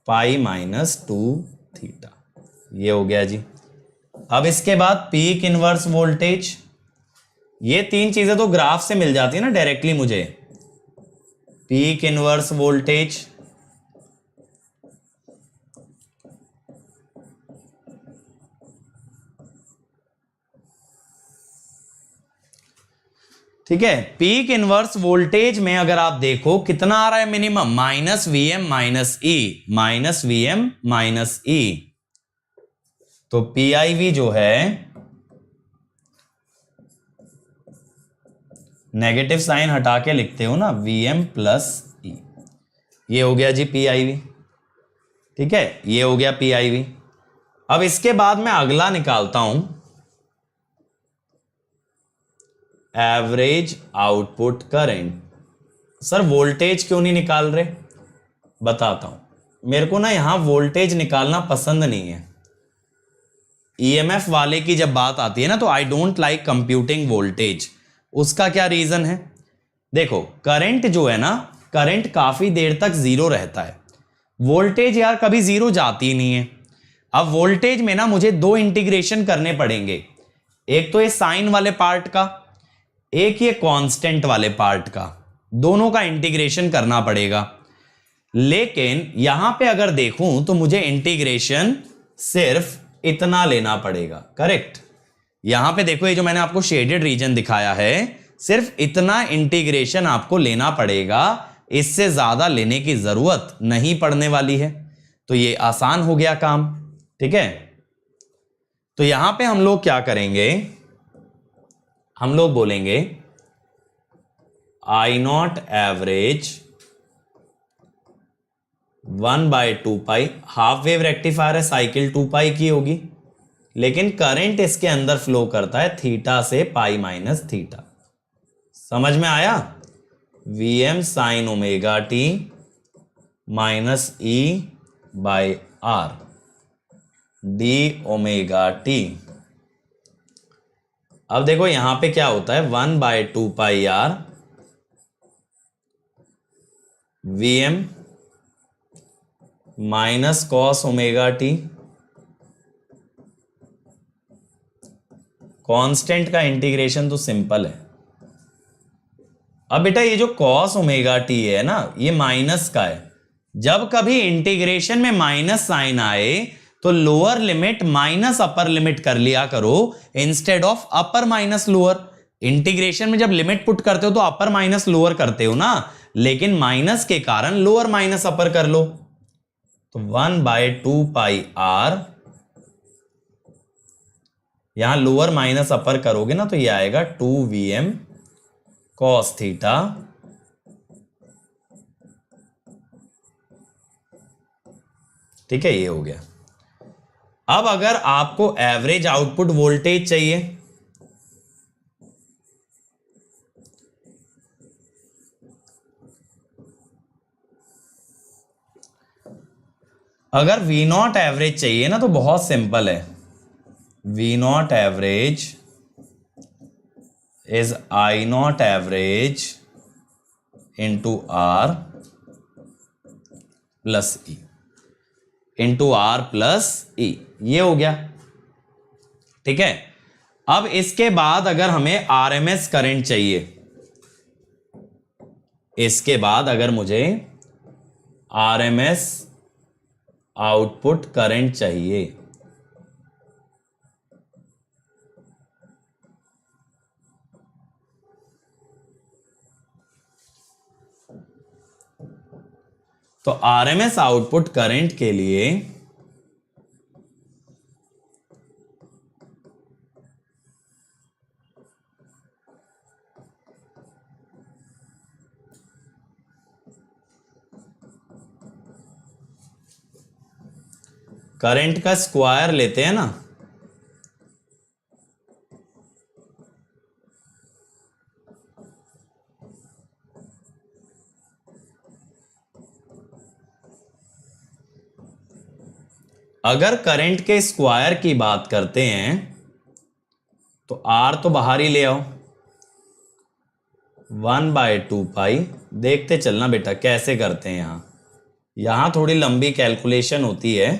[SPEAKER 1] पाई माइनस 2 थीटा। ये हो गया जी। अब इसके बाद पीक इनवर्स वोल्टेज, ये तीन चीजें तो ग्राफ से मिल जाती है ना डायरेक्टली मुझे। पीक इनवर्स वोल्टेज, ठीक है। पीक इनवर्स वोल्टेज में अगर आप देखो कितना आ रहा है मिनिमम, माइनस वीएम माइनस ई, माइनस वीएम माइनस ई। तो पीआईवी जो है, नेगेटिव साइन हटा के लिखते हो ना, वीएम प्लस ई। ये हो गया जी पीआईवी, ठीक है, ये हो गया पीआईवी। अब इसके बाद मैं अगला निकालता हूं average output current. Sir voltage क्यों नहीं निकाल रहे? बताता हूं। मेरे को ना यहां वोल्टेज निकालना पसंद नहीं है। ईएमएफ वाले की जब बात आती है ना, तो I don't like computing voltage. उसका क्या रीजन है? देखो करंट जो है ना, करंट काफी देर तक जीरो रहता है, वोल्टेज यार कभी जीरो जाती ही नहीं है। अब वोल्टेज में ना मुझे दो इंटीग्रेशन करने पड़ेंगे, एक तो ये साइन वाले पार्ट का, एक ये कांस्टेंट वाले पार्ट का, दोनों का इंटीग्रेशन करना पड़ेगा। लेकिन यहां पे अगर देखूं तो मुझे इंटीग्रेशन सिर्फ इतना लेना पड़ेगा, करेक्ट। यहां पे देखो, ये जो मैंने आपको शेडेड रीजन दिखाया है, सिर्फ इतना इंटीग्रेशन आपको लेना पड़ेगा, इससे ज्यादा लेने की जरूरत नहीं पड़ने वाली है। तो ये आसान हो गया काम, ठीक है। तो यहां पे हम लोग क्या करेंगे, हम लोग बोलेंगे I naught average 1/2 pi, half wave rectifier है, साइकिल 2 पाई की होगी, लेकिन करंट इसके अंदर फ्लो करता है थीटा से पाई माइनस थीटा। समझ में आया? Vm sine omega t minus E by R d omega t. अब देखो यहां पे क्या होता है, 1/2 pi R Vm minus cos omega t. Constant का इंटीग्रेशन तो सिंपल है। अब बेटा ये जो कॉस ओमेगा टी है ना, ये माइनस का है। जब कभी इंटीग्रेशन में माइनस साइन आए तो lower limit minus upper limit कर लिया करो, instead of upper minus lower. Integration में जब लिमिट पुट करते हो तो अपर माइनस लोअर करते हो ना, लेकिन माइनस के कारण लोअर माइनस अपर कर लो। तो 1/2 पाई आर, यहां लोअर माइनस अपर करोगे ना तो ये आएगा 2Vm कॉस थीटा ठीक है, ये हो गया। अब अगर आपको एवरेज आउटपुट वोल्टेज चाहिए, अगर वी नॉट एवरेज चाहिए ना, तो बहुत सिंपल है। V not average is I naught average into R plus E, into R plus E, ये हो गया। ठीक है, अब इसके बाद अगर हमें आरएमएस करंट चाहिए, इसके बाद अगर मुझे आरएमएस आउटपुट करंट चाहिए, तो आरएमएस आउटपुट करंट के लिए करंट का स्क्वायर लेते हैं ना, अगर करंट के स्क्वायर की बात करते हैं तो आर तो बाहर ही ले आओ, 1/2 पाई। देखते चलना बेटा कैसे करते हैं। यहां थोड़ी लंबी कैलकुलेशन होती है,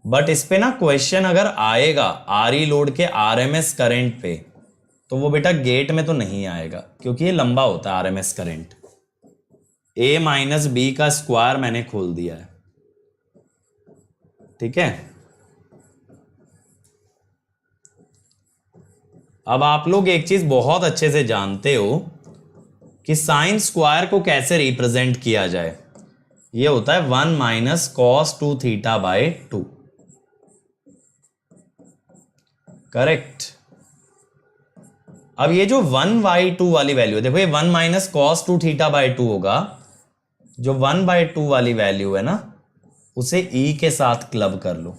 [SPEAKER 1] बट इस पे ना क्वेश्चन अगर आएगा आरई लोड के आरएमएस करंट पे, तो वो बेटा गेट में तो नहीं आएगा, क्योंकि ये लंबा होता है RMS current. a minus B का स्क्वायर मैंने खोल दिया है। ठीक है, अब आप लोग एक चीज बहुत अच्छे से जानते हो कि साइन स्क्वायर को कैसे रिप्रेजेंट किया जाए। ये होता है 1 minus cos 2 theta by 2। Correct. अब ये जो 1/2 वाली वैल्यू, देखो ये 1 माइनस कॉस 2 थीटा बाय 2 होगा। जो 1/2 वाली वैल्यू है ना, उसे ई के साथ क्लब कर लो।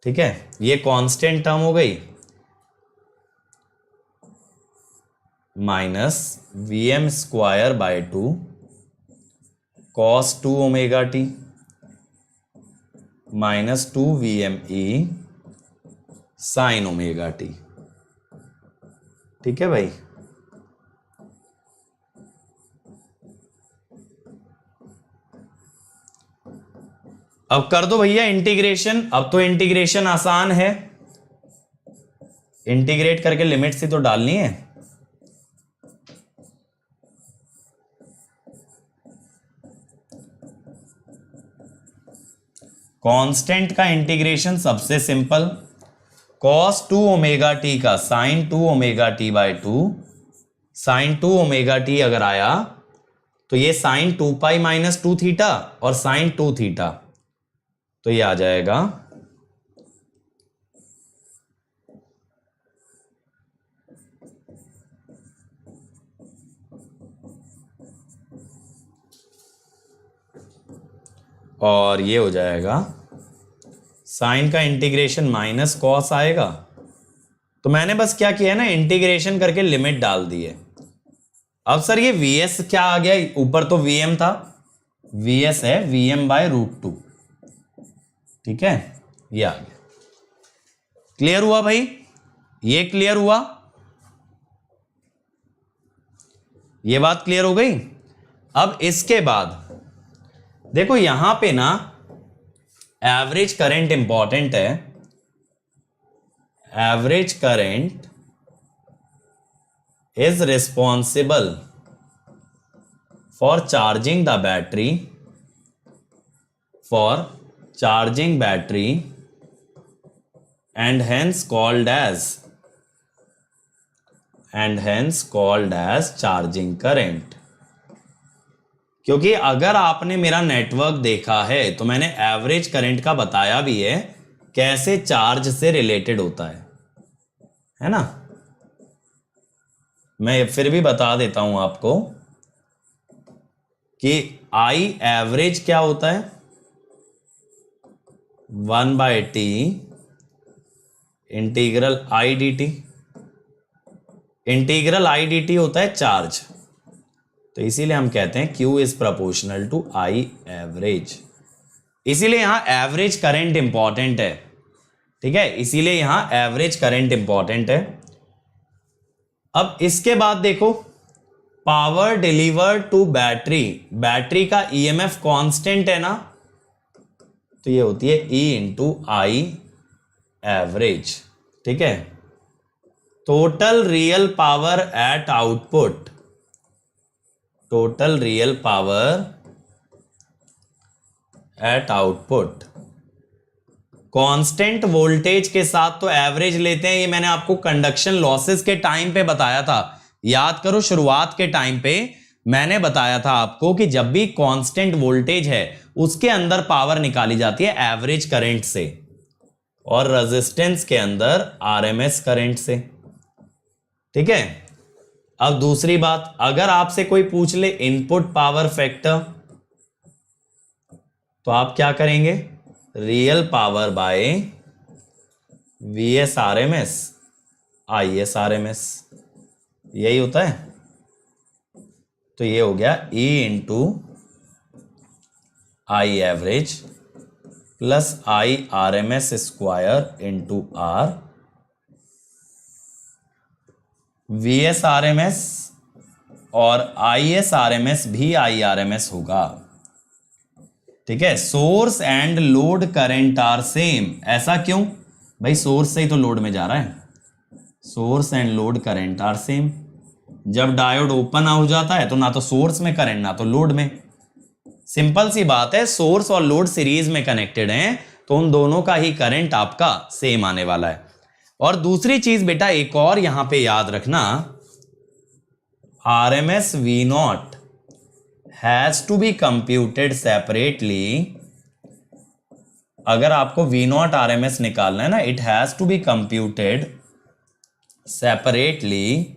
[SPEAKER 1] ठीक है, ये कांस्टेंट टर्म हो गई, minus VM square by 2 cos 2 omega t minus 2 VM E sign omega T. ठीक है भाई, अब कर दो भैया इंटीग्रेशन। अब तो इंटीग्रेशन आसान है, इंटीग्रेट करके लिमिट्स ही तो डालनी है। कांस्टेंट का इंटीग्रेशन सबसे सिंपल, cos 2 ओमेगा टी का sin 2 omega t by 2, sin 2 omega t अगर आया तो ये sin 2 पाई माइनस 2 थीटा और sin 2 थीटा, तो ये आ जाएगा और ये हो जाएगा साइन का इंटीग्रेशन माइनस कॉस आएगा। तो मैंने बस क्या किया है ना, इंटीग्रेशन करके लिमिट डाल दी है। अब सर ये वीएस क्या आ गया, ऊपर तो वीएम था, वीएस है वीएम बाय √2। ठीक है, ये आ गया। क्लियर हुआ भाई, ये क्लियर हुआ, ये बात क्लियर हो गई। अब इसके बाद देखो यहां पे ना एवरेज करंट इंपॉर्टेंट है। Average current is responsible for charging the battery, for charging battery and hence called as charging current. क्योंकि अगर आपने मेरा नेटवर्क देखा है तो मैंने एवरेज करंट का बताया भी है कैसे चार्ज से रिलेटेड होता है ना। मैं फिर भी बता देता हूं आपको कि आई एवरेज क्या होता है, 1/t integral I D T. Integral I D T होता है चार्ज, तो इसीलिए हम कहते हैं Q is proportional to I average. इसीलिए यहां एवरेज करंट इंपॉर्टेंट है, ठीक है, इसीलिए यहां एवरेज करंट इंपॉर्टेंट है। अब इसके बाद देखो, power delivered to battery, battery का ईएमएफ कांस्टेंट है ना, तो ये होती है E इंटू आई एवरेज, ठीक है। Total real power at output, total real power at output constant voltage के साथ तो एवरेज लेते हैं। ये मैंने आपको कंडक्शन लॉसेस के टाइम पे बताया था, याद करो, शुरुआत के टाइम पे मैंने बताया था आपको कि जब भी कांस्टेंट वोल्टेज है उसके अंदर पावर निकाली जाती है एवरेज करंट से, और रेजिस्टेंस के अंदर आरएमएस करंट से, ठीक है। अब दूसरी बात, अगर आपसे कोई पूछ ले इनपुट पावर फैक्टर, तो आप क्या करेंगे, real power by VS RMS IS RMS, यही होता है। तो ये हो गया E into I average plus I RMS square into R. VS RMS और आईएस आरएमएस भी आई आरएमएस होगा, ठीक है। Source and load current are same, ऐसा क्यों भाई, सोर्स से ही तो लोड में जा रहा है, source and load current are same. जब डायोड ओपन हो जाता है तो ना तो सोर्स में करंट ना तो लोड में, सिंपल सी बात है। सोर्स और लोड सीरीज में कनेक्टेड हैं तो उन दोनों का ही करंट आपका सेम आने वाला है। और दूसरी चीज बेटा एक और यहां पे याद रखना, RMS V naught has to be computed separately. अगर आपको वी नॉट आरएमएस निकालना है ना, it has to be computed separately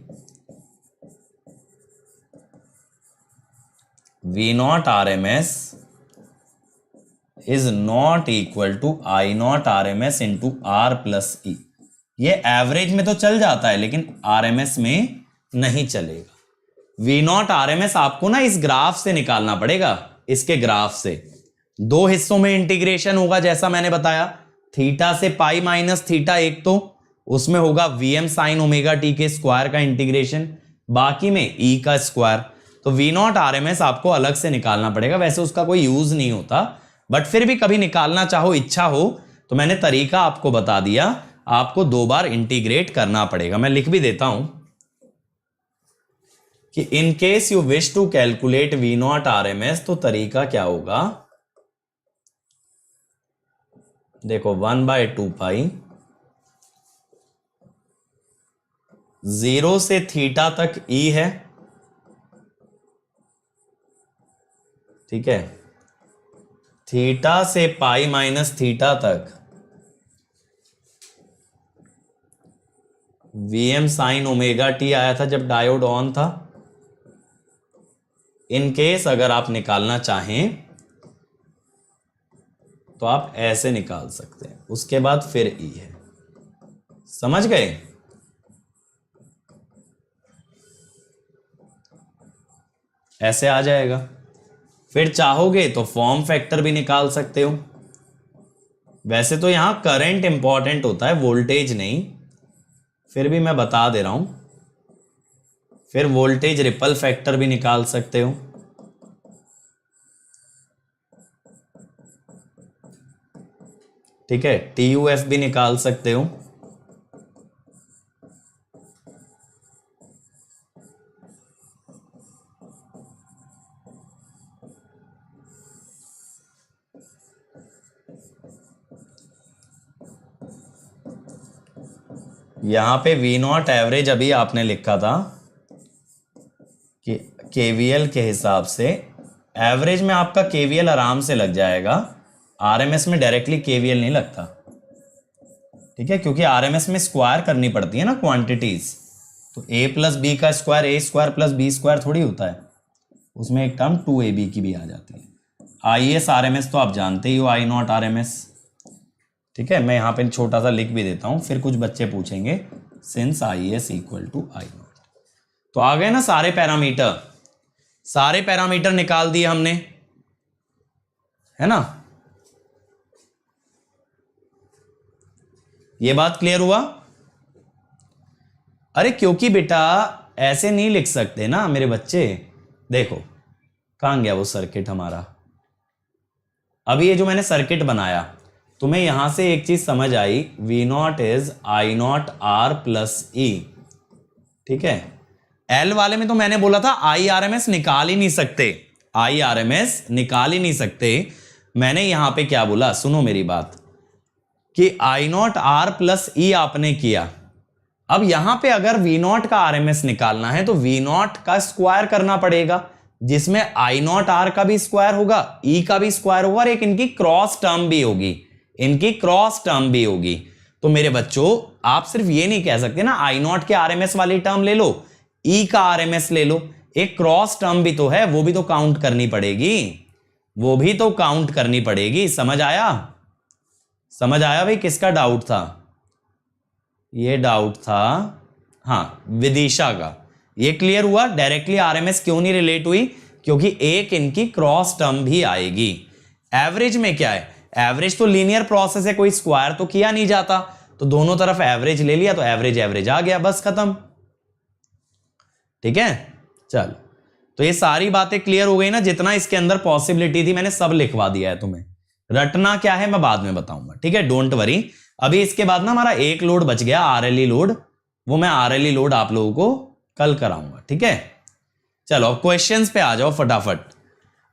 [SPEAKER 1] V not RMS is not equal to I naught RMS into R plus E. ये average में तो चल जाता है लेकिन आरएमएस में नहीं चलेगा। वी नॉट आरएमएस आपको ना इस ग्राफ से निकालना पड़ेगा, इसके ग्राफ से। दो हिस्सों में इंटीग्रेशन होगा जैसा मैंने बताया, थीटा से पाई माइनस थीटा एक, तो उसमें होगा वीएम साइन ओमेगा टी के स्क्वायर का इंटीग्रेशन, बाकी में ई का स्क्वायर। तो वी नॉट आरएमएस आपको अलग से निकालना पड़ेगा, वैसे उसका कोई यूज नहीं होता, बट फिर भी कभी निकालना चाहो, इच्छा हो तो मैंने तरीका आपको बता दिया, आपको दो बार इंटीग्रेट करना पड़ेगा। मैं लिख भी देता हूं कि in case you wish to calculate V not RMS, तो तरीका क्या होगा, देखो 1/2 पाई 0 से थीटा तक ई है, ठीक है, थीटा से पाई माइनस थीटा तक वीएम साइन ओमेगा टी आया था जब डायोड ऑन था। इन केस अगर आप निकालना चाहें तो आप ऐसे निकाल सकते हैं, उसके बाद फिर ई है, समझ गए। ऐसे आ जाएगा। फिर चाहोगे तो फॉर्म फैक्टर भी निकाल सकते हो। वैसे तो यहां करंट इंपॉर्टेंट होता है, वोल्टेज नहीं, फिर भी मैं बता दे रहा हूं। फिर वोल्टेज रिपल फैक्टर भी निकाल सकते हो, ठीक है, TUF भी निकाल सकते हो। यहां पे वी नॉट एवरेज अभी आपने लिखा था कि केवीएल के हिसाब से, एवरेज में आपका केवीएल आराम से लग जाएगा, आरएमएस में डायरेक्टली केवीएल नहीं लगता, ठीक है, क्योंकि आरएमएस में स्क्वायर करनी पड़ती है ना क्वांटिटीज। तो a प्लस बी का square a square plus B square थोड़ी होता है, उसमें एक टर्म 2ab की भी आ जाती है। आईएस आरएमएस तो आप जानते ही हो, आई नॉट आरएमएस, ठीक है, मैं यहां पे छोटा सा लिख भी देता हूं, फिर कुछ बच्चे पूछेंगे since I S equal to I naught. तो आ गए ना सारे पैरामीटर, सारे पैरामीटर निकाल दिए हमने, है ना। ये बात क्लियर हुआ। अरे क्योंकि बेटा ऐसे नहीं लिख सकते ना मेरे बच्चे, देखो कहां गया वो सर्किट हमारा। अभी ये जो मैंने सर्किट बनाया, तुम्हें यहां से एक चीज समझ आई, V not is I not R plus E, ठीक है। एल वाले में तो मैंने बोला था आई आर एम एस निकाल ही नहीं सकते, आई आर एम एस निकाल ही नहीं सकते। मैंने यहां पे क्या बोला, सुनो मेरी बात, कि आई नॉट आर प्लस ई आपने किया। अब यहां पे अगर वी नॉट का आर एम एस निकालना है तो वी नॉट का स्क्वायर करना पड़ेगा, जिसमें आई नॉट आर का भी स्क्वायर होगा, ई का भी स्क्वायर होगा, और एक इनकी क्रॉस टर्म भी होगी, इनकी क्रॉस टर्म भी होगी। तो मेरे बच्चों आप सिर्फ ये नहीं कह सकते ना आई नॉट के आरएमएस वाली टर्म ले लो, ई का आरएमएस ले लो, एक क्रॉस टर्म भी तो है, वो भी तो काउंट करनी पड़ेगी, वो भी तो काउंट करनी पड़ेगी। समझ आया, समझ आया भाई, किसका डाउट था? ये डाउट था हाँ विदिशा का। ये क्लियर हुआ डायरेक्टली आरएमएस क्यों नहीं रिलेट हुई, क्योंकि एक इनकी क्रॉस टर्म भी आएगी। एवरेज में क्या है, एवरेज तो लीनियर प्रोसेस है, कोई स्क्वायर तो किया नहीं जाता, तो दोनों तरफ एवरेज ले लिया तो एवरेज एवरेज आ गया, बस खत्म। ठीक है, चल तो ये सारी बातें क्लियर हो गई ना, जितना इसके अंदर पॉसिबिलिटी थी मैंने सब लिखवा दिया है, तुम्हें रटना क्या है मैं बाद में बताऊंगा, ठीक है, डोंट वरी। अभी इसके बाद ना हमारा एक लोड बच गया आरएलई लोड, वो मैं आरएलई लोड आप लोगों को कल कराऊंगा, ठीक है। चलो अब क्वेश्चंस पे आ जाओ फटाफट।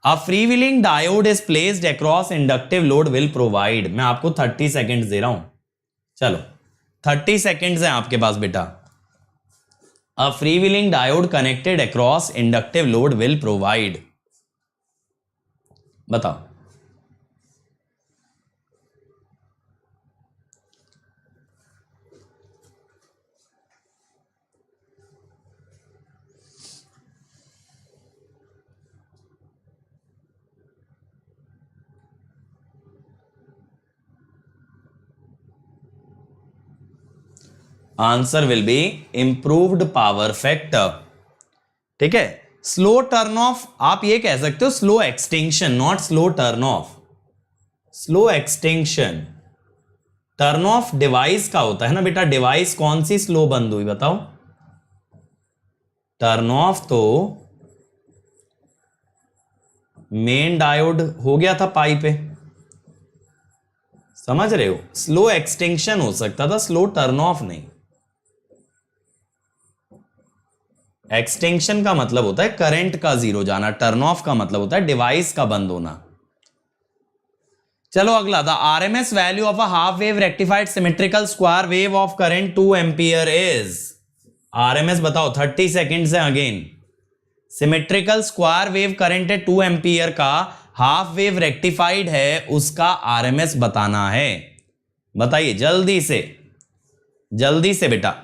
[SPEAKER 1] A freewheeling diode is placed across inductive load will provide, मैं आपको 30 सेकेंड्स दे रहा हूं, चलो 30 सेकेंड्स हैं आपके पास बेटा। A freewheeling diode connected across inductive load will provide, बताओ। Answer will be improved power factor, ठीक है। स्लो टर्न ऑफ, आप ये कह सकते हो slow extinction, not slow turn off, slow extinction. Turn off device का होता है ना बेटा, डिवाइस कौन सी स्लो बंद हुई बताओ, टर्न ऑफ तो मेन डायोड हो गया था पाई पे, समझ रहे हो, स्लो एक्सटिंक्शन हो सकता था, स्लो टर्न ऑफ नहीं। एक्सटेंशन का मतलब होता है करंट का जीरो जाना, टर्न ऑफ का मतलब होता है डिवाइस का बंद होना। चलो अगला, the RMS value of a half wave rectified symmetrical square wave of current 2 ampere is, RMS बताओ, 30 सेकेंड्स है again. Symmetrical square wave current है 2 एम्पियर का, हाफ वेव रेक्टिफाइड है, उसका आरएमएस बताना है, बताइए जल्दी से बेटा।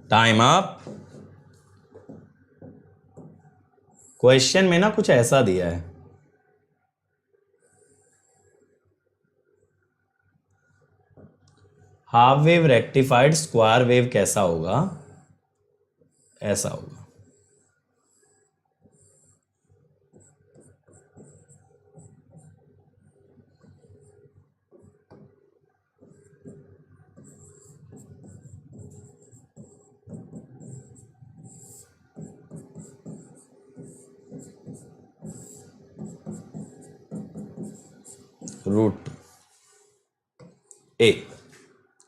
[SPEAKER 1] Time up. क्वेश्चन में ना कुछ ऐसा दिया है, half wave rectified square wave कैसा होगा, ऐसा होगा। रूट ए,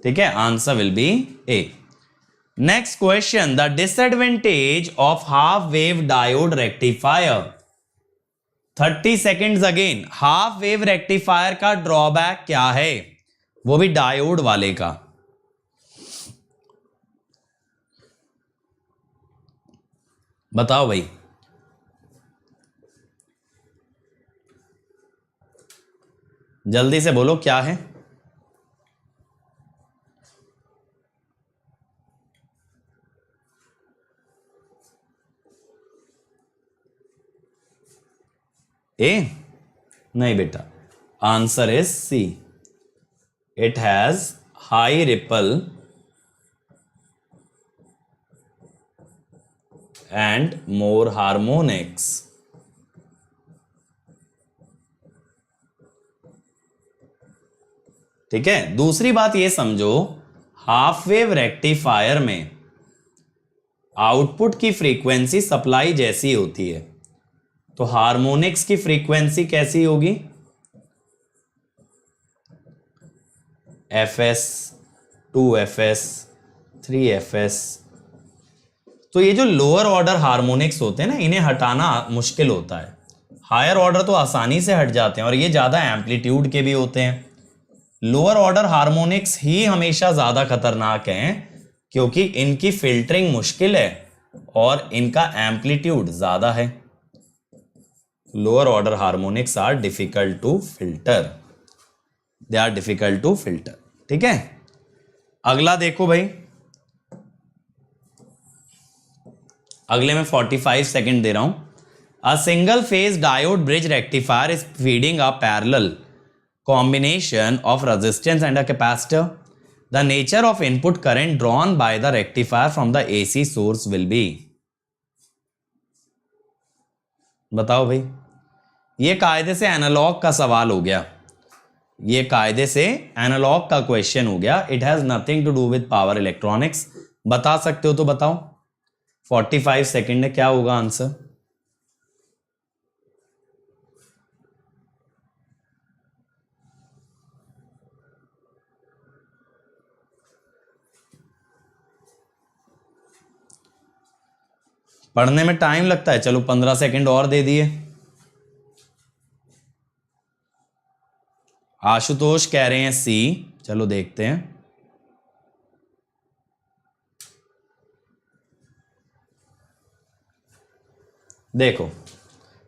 [SPEAKER 1] ठीक है, answer will be A. Next question, the disadvantage of half wave diode rectifier, 30 seconds again. Half wave rectifier का ड्रॉबैक क्या है, वो भी डायोड वाले का, बताओ भाई। जल्दी से बोलो क्या है। ए नहीं बेटा, answer is C, it has high ripple and more harmonics. ठीक है, दूसरी बात ये समझो, हाफ वेव रेक्टिफायर में आउटपुट की फ्रीक्वेंसी सप्लाई जैसी होती है, तो हार्मोनिक्स की फ्रीक्वेंसी कैसी होगी? Fs, 2Fs, 3Fs। तो ये जो लोअर ऑर्डर हार्मोनिक्स होते हैं ना, इन्हें हटाना मुश्किल होता है। हायर ऑर्डर तो आसानी से हट जाते हैं और ये ज्यादा एम्पलीट्यूड के भी होते हैं। लोअर ऑर्डर हार्मोनिक्स ही हमेशा ज्यादा खतरनाक हैं क्योंकि इनकी फिल्टरिंग मुश्किल है और इनका एम्पलीट्यूड ज्यादा है। Lower order harmonics are difficult to filter, they are difficult to filter. ठीक है, अगला देखो भाई, अगले में 45 सेकेंड दे रहा हूं। A single phase diode bridge rectifier is feeding a parallel combination of resistance and a capacitor. The nature of input current drawn by the rectifier from the AC source will be. बताओ भाई, ये कायदे से analogue का सवाल हो गया, ये कायदे से एनालॉग का क्वेश्चन हो गया। It has nothing to do with power electronics. बता सकते हो तो बताओ, 45 सेकेंड में क्या होगा आंसर? पढ़ने में टाइम लगता है, चलो 15 सेकेंड और दे दिए। आशुतोष कह रहे हैं सी, चलो देखते हैं। देखो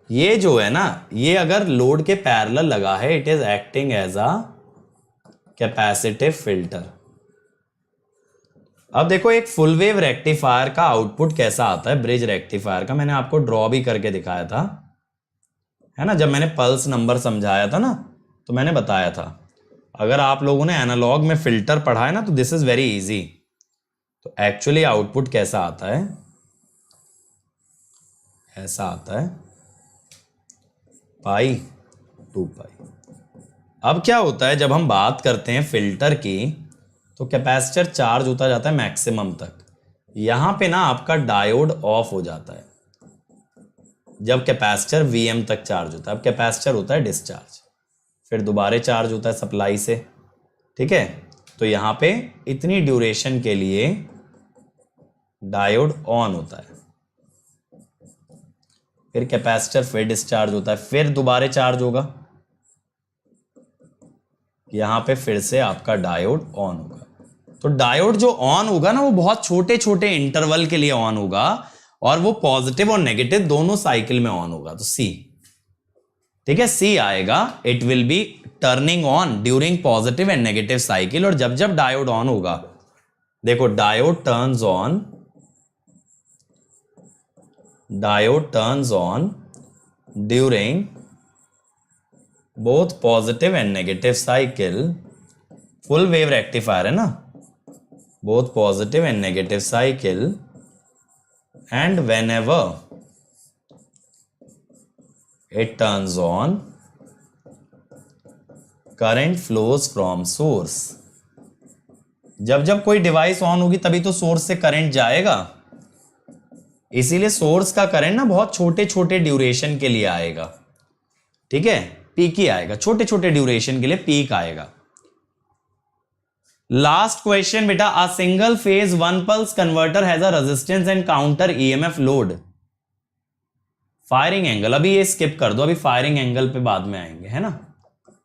[SPEAKER 1] ये जो है ना, ये अगर लोड के पैरेलल लगा है, it is acting as a capacitive filter. अब देखो एक फुल वेव रेक्टिफायर का आउटपुट कैसा आता है, ब्रिज रेक्टिफायर का मैंने आपको ड्रॉ भी करके दिखाया था, है ना। जब मैंने पल्स नंबर समझाया था ना, तो मैंने बताया था, अगर आप लोगों ने एनालॉग में फिल्टर पढ़ा है ना, तो दिस इज वेरी इजी। तो एक्चुअली आउटपुट कैसा आता है, ऐसा आता है, पाई 2 पाई। अब क्या होता है, जब हम बात करते हैं फिल्टर की, तो कैपेसिटर चार्ज होता जाता है मैक्सिमम तक। यहां पे ना आपका डायोड ऑफ हो जाता है जब कैपेसिटर Vm तक चार्ज होता है। अब कैपेसिटर होता है डिस्चार्ज, फिर दोबारा चार्ज होता है सप्लाई से। ठीक है, तो यहां पे इतनी ड्यूरेशन के लिए डायोड ऑन होता है, फिर कैपेसिटर फिर डिस्चार्ज होता है, फिर दोबारा चार्ज होगा, यहां पे फिर से आपका डायोड ऑन होगा। तो डायोड जो ऑन होगा ना, वो बहुत छोटे छोटे इंटरवल के लिए ऑन होगा और वो पॉजिटिव और नेगेटिव दोनों साइकिल में ऑन होगा। तो सी, ठीक है, सी आएगा। It will be turning on during positive and negative cycle. और जब जब डायोड ऑन होगा, देखो diode turns on during both positive and negative cycle. Full wave rectifier है ना, both positive and negative cycle, and whenever it turns on, current flows from source। जब जब कोई डिवाइस ऑन होगी तभी तो सोर्स से करंट जाएगा, इसीलिए सोर्स का करंट ना बहुत छोटे छोटे ड्यूरेशन के लिए आएगा। ठीक है, पीक ही आएगा, छोटे छोटे ड्यूरेशन के लिए पीक आएगा। लास्ट क्वेश्चन बेटा, a single phase 1 pulse converter has a resistance and counter EMF load. Firing angle अभी ये स्किप कर दो, अभी फायरिंग एंगल पे बाद में आएंगे, है ना,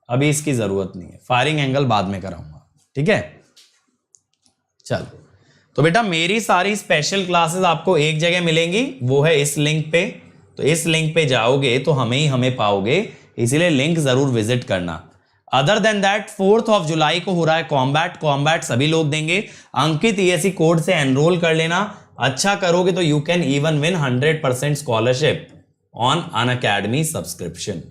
[SPEAKER 1] अभी इसकी जरूरत नहीं है, फायरिंग एंगल बाद में कराऊंगा। ठीक है, चलो तो बेटा मेरी सारी स्पेशल क्लासेस आपको एक जगह मिलेंगी, वो है इस लिंक पे। तो इस लिंक पे जाओगे तो हमें पाओगे, इसीलिए लिंक जरूर विजिट करना। अदर देन दैट 4 जुलाई को हो रहा है कॉम्बैट सभी लोग देंगे। अंकित ESE कोड से एनरोल कर लेना, अच्छा करोगे तो you can even win 100% scholarship on Unacademy subscription.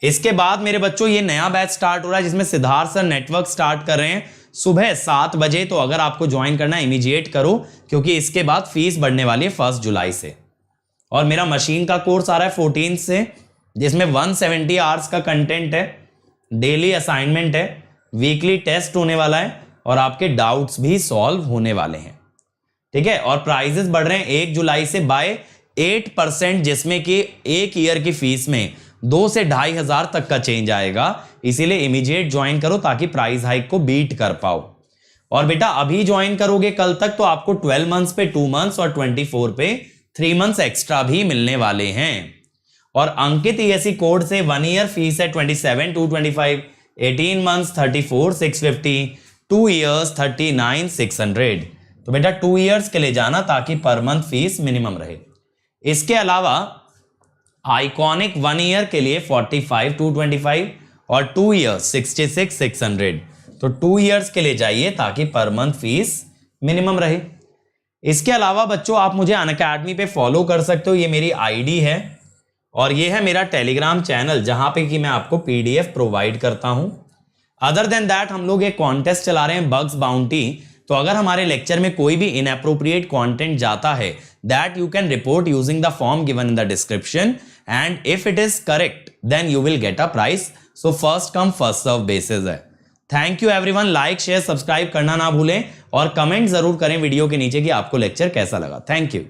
[SPEAKER 1] इसके बाद मेरे बच्चों ये नया बैच स्टार्ट हो रहा है जिसमें सिद्धार्थ सर नेटवर्क स्टार्ट कर रहे हैं सुबह 7 बजे। तो अगर आपको ज्वाइन करना है इमीडिएट करो, क्योंकि इसके बाद फीस बढ़ने वाली है 1 जुलाई से। और मेरा मशीन का कोर्स आ रहा है 14 से, जिसमें 170 आवर्स का कंटेंट है, डेली असाइनमेंट है, वीकली टेस्ट होने वाला है और आपके डाउट्स भी सॉल्व होने वाले हैं। ठीक है, और प्राइजेस बढ़ रहे हैं 1 जुलाई से बाय 8%, जिसमें कि 1 ईयर की फीस में 2 से 2,500 तक का चेंज आएगा। इसीलिए इमीडिएट ज्वाइन करो ताकि प्राइस हाइक को बीट कर पाओ। और बेटा अभी ज्वाइन करोगे कल तक तो आपको 12 मंथ्स पे 2 मंथ्स और 24 पे 3 मंथ्स एक्स्ट्रा भी मिलने वाले हैं। और अंकित ESE कोड से 1 ईयर फीस है 27,225, 18 मंथ्स 34,650, 2 इयर्स 39,600। तो बेटा 2 इयर्स के लिए जाना ताकि पर मंथ फीस मिनिमम रहे। इसके अलावा आइकॉनिक 1 ईयर के लिए 45,225 और 2 इयर्स 66,600। तो 2 इयर्स के लिए जाइए ताकि पर मंथ फीस मिनिमम रहे। इसके अलावा बच्चों आप मुझे अनअकैडमी पे फॉलो कर सकते हो, ये मेरी आईडी है और ये है मेरा टेलीग्राम चैनल जहां पे कि मैं आपको PDF प्रोवाइड करता हूं। अदर देन दैट हम लोग एक कॉन्टेस्ट चला रहे हैं बग्स बाउंटी। तो अगर हमारे लेक्चर में कोई भी इनएप्रोप्रिएट कंटेंट जाता है that you can report using the form given in the description and if it is correct then you will get a prize. So first come first serve basis है। Thank you everyone, like share subscribe करना ना भूलें और comment जरूर करें video के नीचे कि आपको लेक्चर कैसा लगा। Thank you.